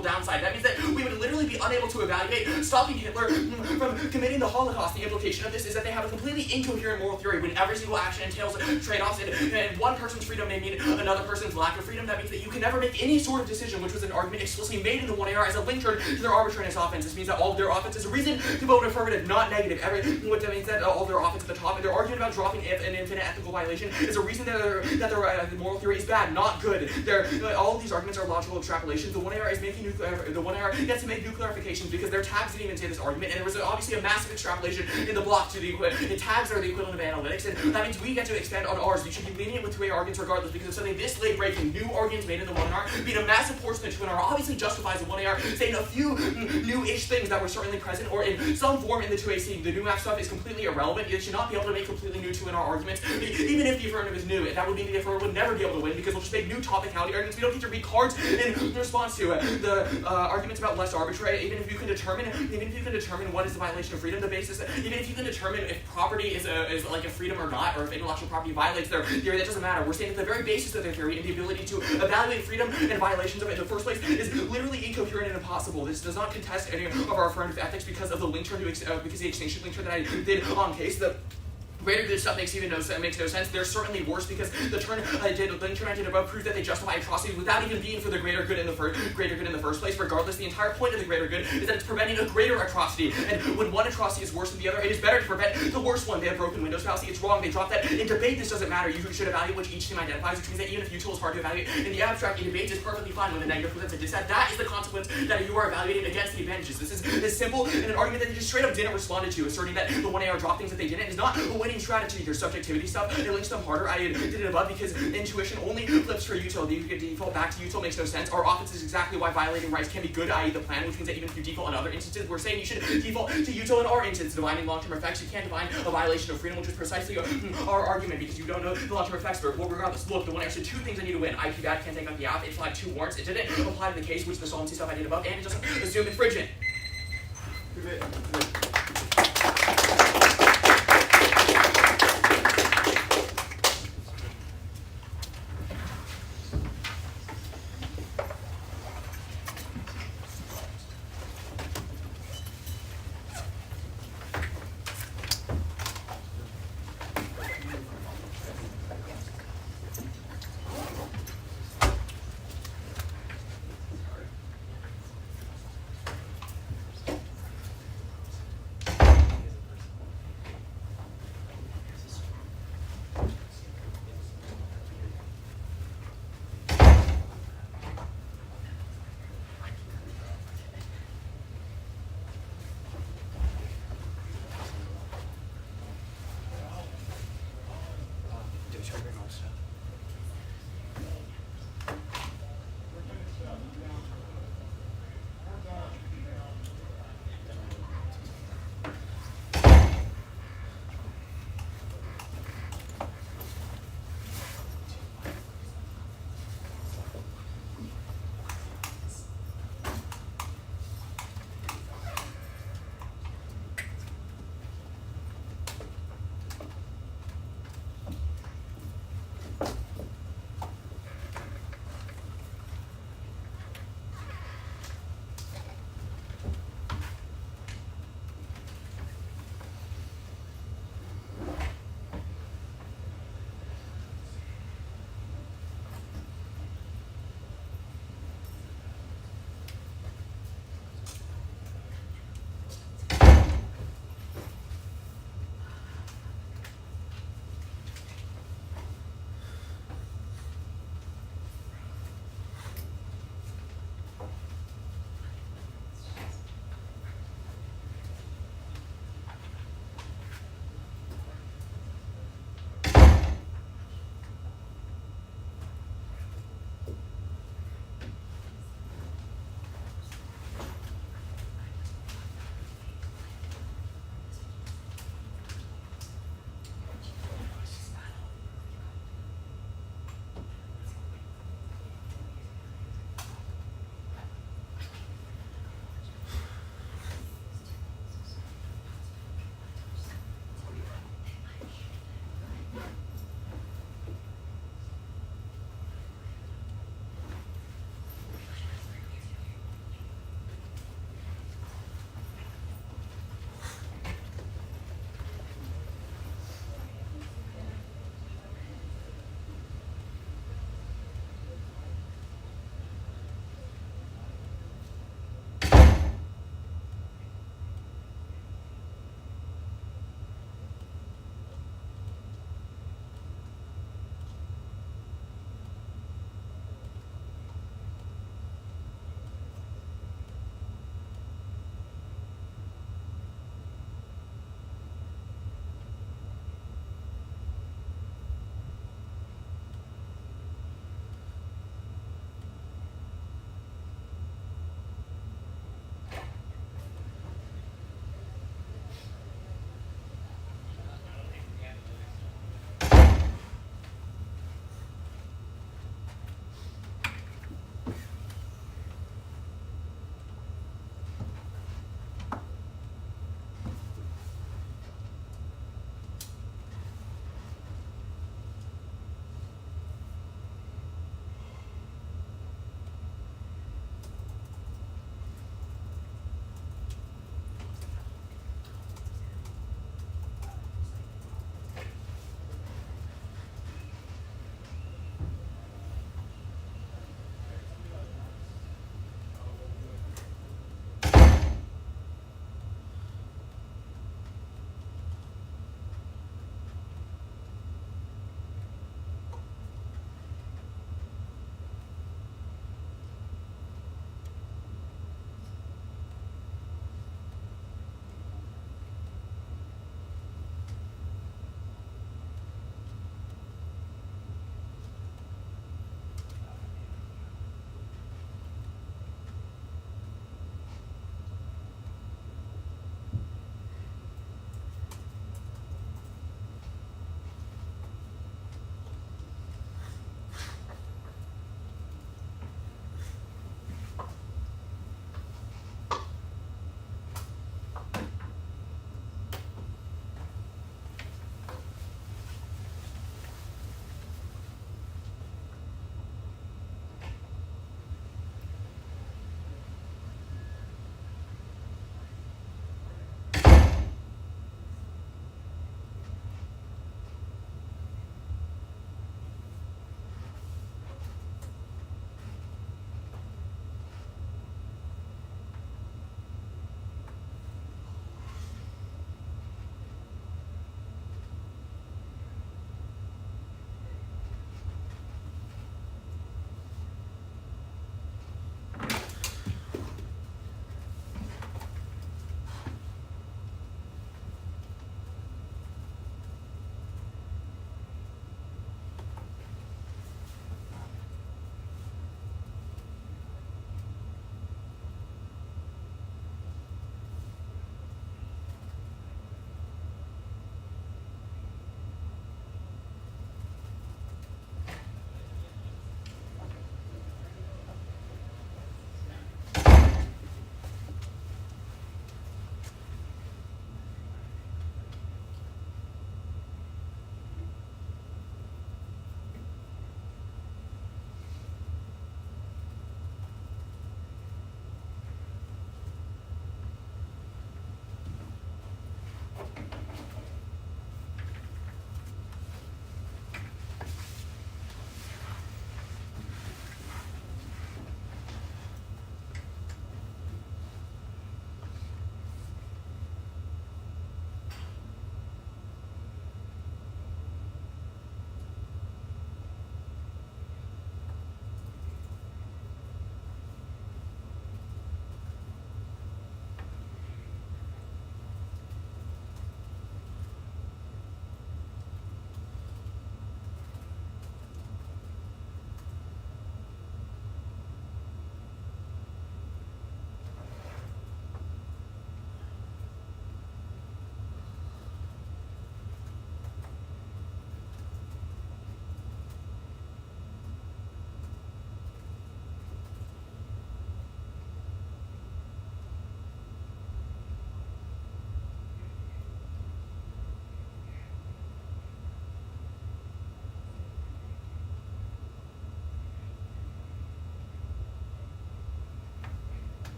downside. That means that we would literally be unable to evaluate stopping Hitler from committing the Holocaust. The implication of this is that they have a completely incoherent moral theory when every single action entails trade-offs, and one person's freedom may mean another person's lack of freedom. That means that you can never make any sort of decision, which was an argument explicitly made in the 1AR as a link turn to their arbitrariness offense. This means that all of their offense is a reason to vote affirmative, not negative. What that means that all of their offense at the top, and their argument about dropping an infinite ethical violation is a reason that their moral theory is bad, not good. All of these arguments are logical extrapolations. The 1AR is making the 1AR gets to make new clarifications because their tags didn't even say this argument, and there was obviously a massive extrapolation in the block to the tags are the equivalent of analytics, and that means we get to expand on ours. You should be lenient with 2A arguments regardless because of something this late breaking, new arguments made in the 1AR being a massive portion of the 2AR obviously justifies the 1AR saying a few new-ish things that were certainly present or in some form in the 2AC. The new map stuff is completely irrelevant. You should not be able to make completely new 2NR arguments, even if the affirmative is new. That would mean the affirmative would never be able to win because we'll just make new topicality arguments. We don't get to read cards in response to the arguments about less arbitrary. Even if you can determine what is the violation of freedom, the basis. Even if you can determine if property is like a freedom or not, or if intellectual property violates their theory, that doesn't matter. We're saying that the very basis of their theory and the ability to evaluate freedom and violations of it in the first place is literally incoherent and impossible. This does not contest any of our affirmative ethics because of the link turn because the extinction link turn that I did on case. Greater good stuff makes no sense. They're certainly worse because the turn I did above proved that they justify atrocities without even being for the greater good in the first place. Regardless, the entire point of the greater good is that it's preventing a greater atrocity. And when one atrocity is worse than the other, it is better to prevent the worst one. They have broken windows fallacy. It's wrong. They dropped that. In debate, this doesn't matter. You should evaluate which each team identifies, which means that even if util is hard to evaluate, in the abstract, in debate, it's perfectly fine when the negative presents a dissent. That is the consequence that you are evaluating against the advantages. This is as simple in an argument that they just straight up didn't respond to, asserting that the 1AR drop things that they didn't is not a winning strategy. There's subjectivity stuff. It links them harder. I did it above because intuition only flips for util. You could default back to util makes no sense. Our offense is exactly why violating rights can be good, i.e. the plan, which means that even if you default in other instances, we're saying you should default to util in our instance. Divining long-term effects, you can't divine a violation of freedom, which is precisely our argument because you don't know the long-term effects. But regardless, look, the 1AR said two things I need to win. IP bad, can't take out the AFF. It flagged 2 warrants. It didn't apply to the case, which the solvency stuff I did above, and it doesn't assume infringement.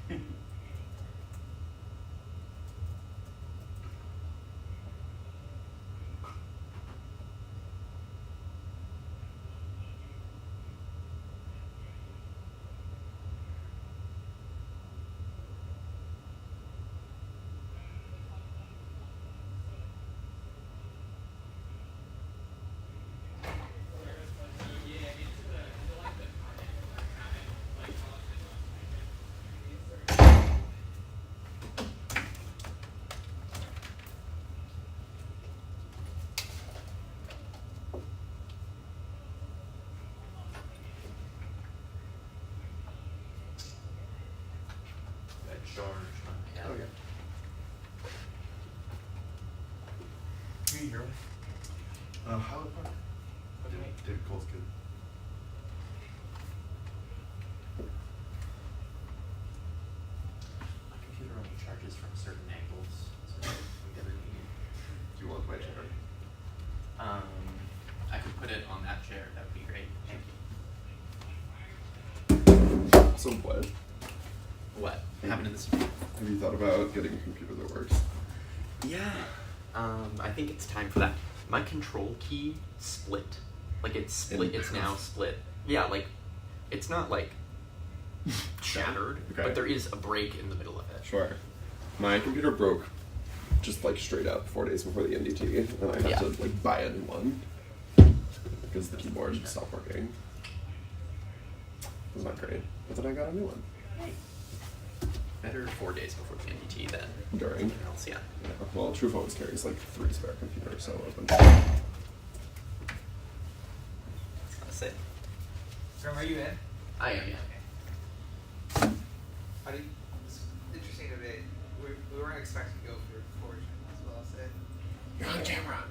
Okay. Can you hear me? How the fuck? David Cole's good. My computer only charges from certain angles, so we never need it. Do you want my chair? I could put it on that chair. That would be great. Thank you. So what? What happened in this? Have you thought about getting a computer that works? Yeah. I think it's time for that. My control key split. Like it's split. It's now split. Yeah, like it's not like shattered, Okay. but there is a break in the middle of it. Sure. My computer broke just like straight up 4 days before the NDT, and I had to like buy a new one because the keyboard just stopped working. It was not great, but then I got a new one. Better 4 days before the NDT than During. something else. Yeah. Yeah. Well, TruePhones carries like 3 spare computers, so it was That's it. Graham, are you in? I am. Yeah. How do you, it's interesting to me. We weren't expecting to go for fortune, that's what I'll say. You're on camera.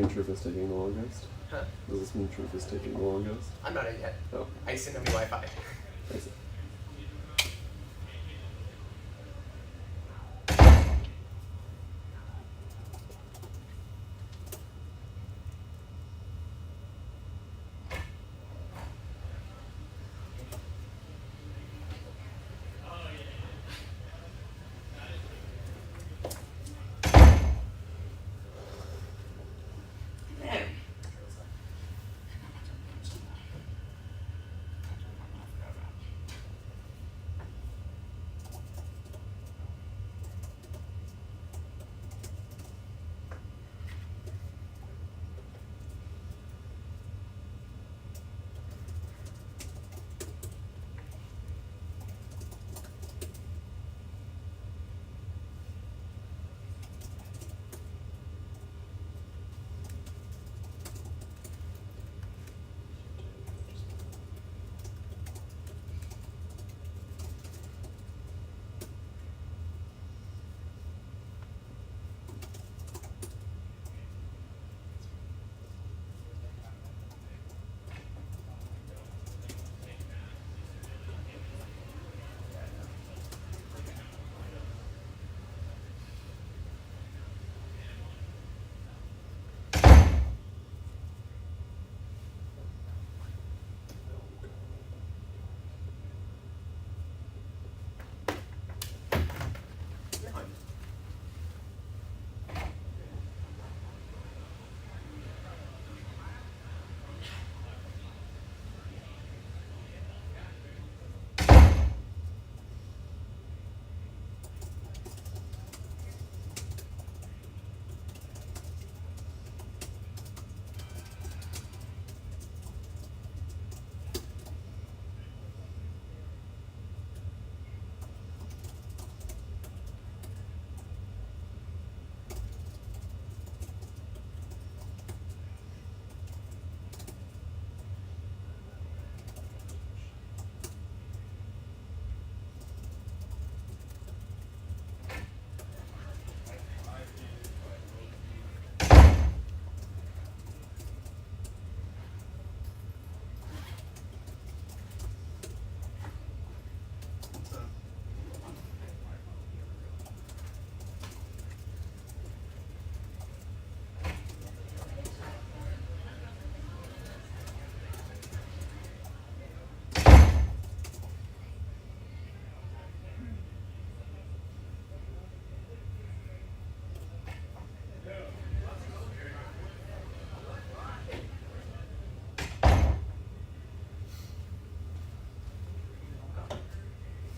mean truth is taking the longest? Huh? Does this mean truth is taking the longest? I'm not in yet. Oh, I just didn't have any Wi-Fi. I see.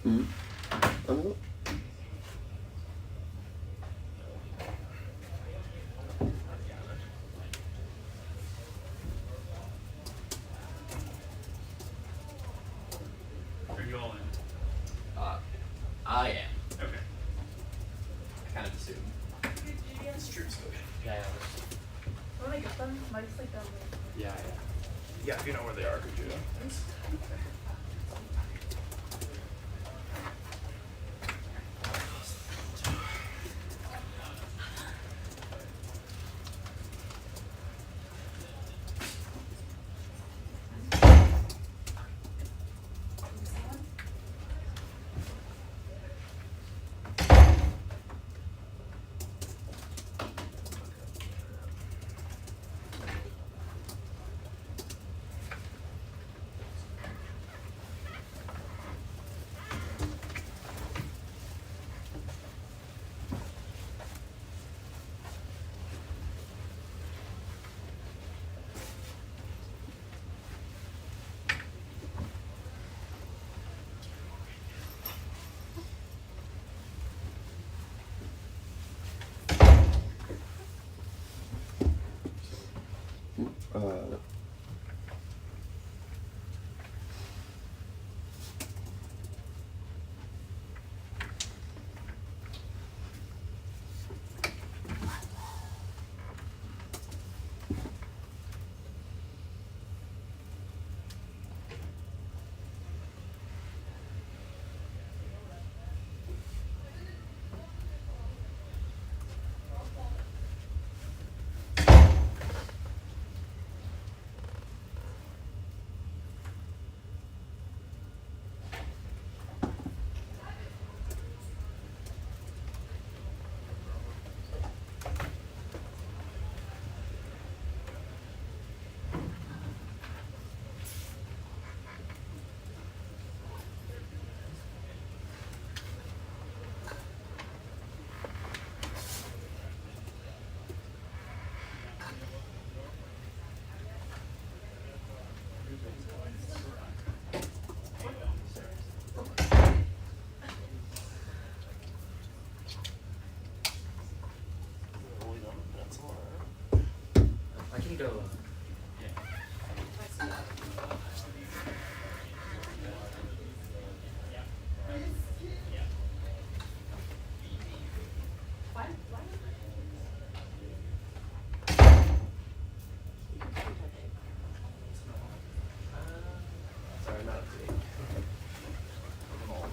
Mm-hmm. I don't know. Are you all in? I am. Okay. I kind of assumed. It's true, so Yeah, When I get them, Mike's like down there. yeah. yeah, if you know where they are, could you? can go. Sorry, not up to date. I'm all ready.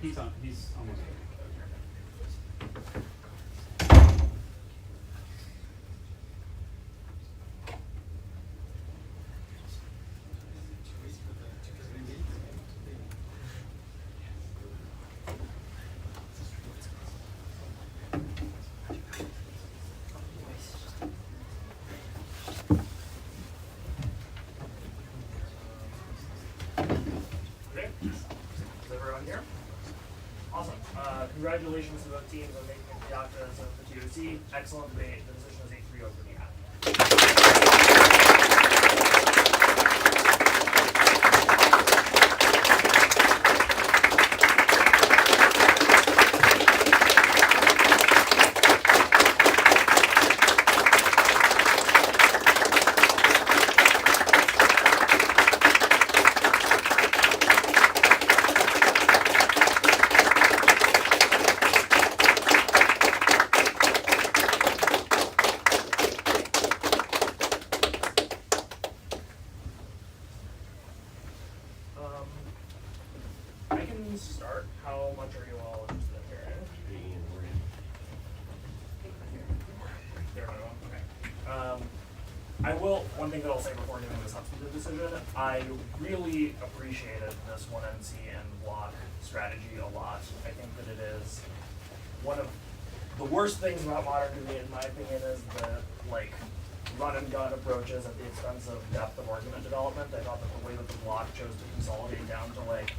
He's almost there. Okay. Is everyone here? Awesome. Congratulations to both teams on making it to the Octas of the TOC. Excellent debate. The decision is a 3-0 for the AFF. I can start. How much are you all interested in hearing? Bare minimum? Okay. I will, one thing that I'll say before giving the substantive decision, I really appreciated this 1NC and block strategy a lot. I think that it is one of the worst things about modern debate, in my opinion, is the, like, run and gun approaches at the expense of depth of argument development. I thought that the way that the block chose to consolidate down to, like,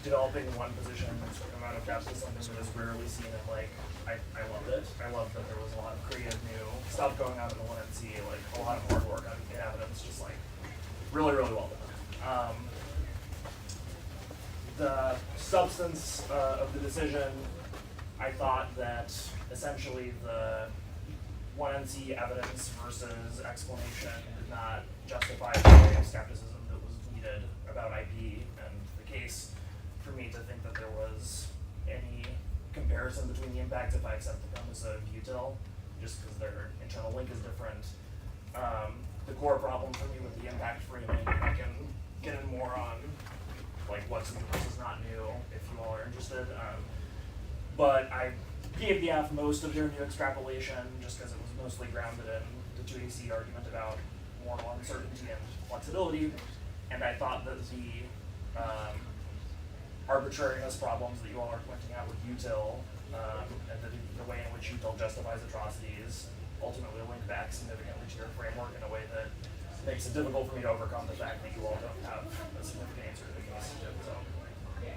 developing one position and a certain amount of depth is something that is rarely seen, and like I loved it. I loved that there was a lot of creative new stuff going on in the 1NC, like a lot of hard work on evidence, just like really, really well done. The substance of the decision, I thought that essentially the 1NC evidence versus explanation did not justify the degree of skepticism that was needed about IP and the case. For me to think that there was any comparison between the impacts if I accept the premise of util, just because their internal link is different. The core problem for me with the impact framing, I can get in more on like what's new versus not new if you all are interested. But I gave the AF most of their new extrapolation just because it was mostly grounded in the 2AC argument about moral uncertainty and flexibility, and I thought that the arbitrariness problems that you all are pointing out with util and the way in which util justifies atrocities ultimately link back significantly to your framework in a way that makes it difficult for me to overcome the fact that you all don't have a significant answer to the case. So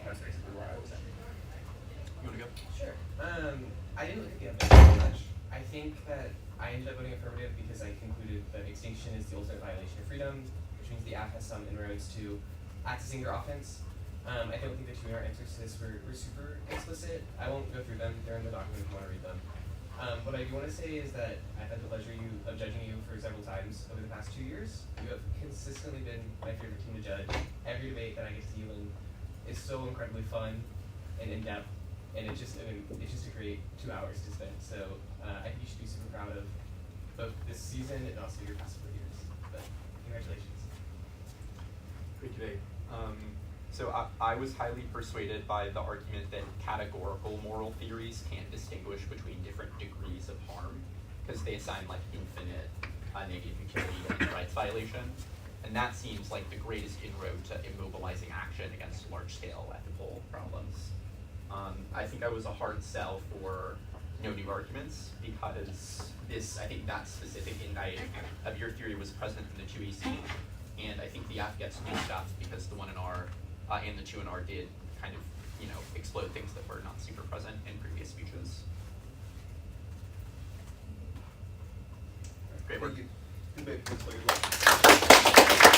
that's basically where I was at. You want to go? Sure. I didn't look at the evidence very much. I think that I ended up voting affirmative because I concluded that extinction is the ultimate violation of freedom, which means the AFF has some inroads to accessing their offense. I don't think the 2 answers to this were super explicit. I won't go through them. They're in the document if you want to read them. What I do want to say is that I've had the pleasure of judging you for several times over the past 2 years. You have consistently been my favorite team to judge. Every debate that I get to you in is so incredibly fun and in-depth. and it's just a great 2 hours to spend. So I think you should be super proud of both this season and also your past 4 years. But congratulations. Great debate. So I was highly persuaded by the argument that categorical moral theories can't distinguish between different degrees of harm, because they assign like infinite negative utility and rights violation. And that seems like the greatest inroad to immobilizing action against large-scale ethical problems. I think that was a hard sell for no new arguments, because I think that specific insight of your theory was present in the 2EC, and I think the F gets new stuff because the 1NR and the 2NR did kind of, explode things that were not super present in previous speeches. Great work. Thank you. Good debate.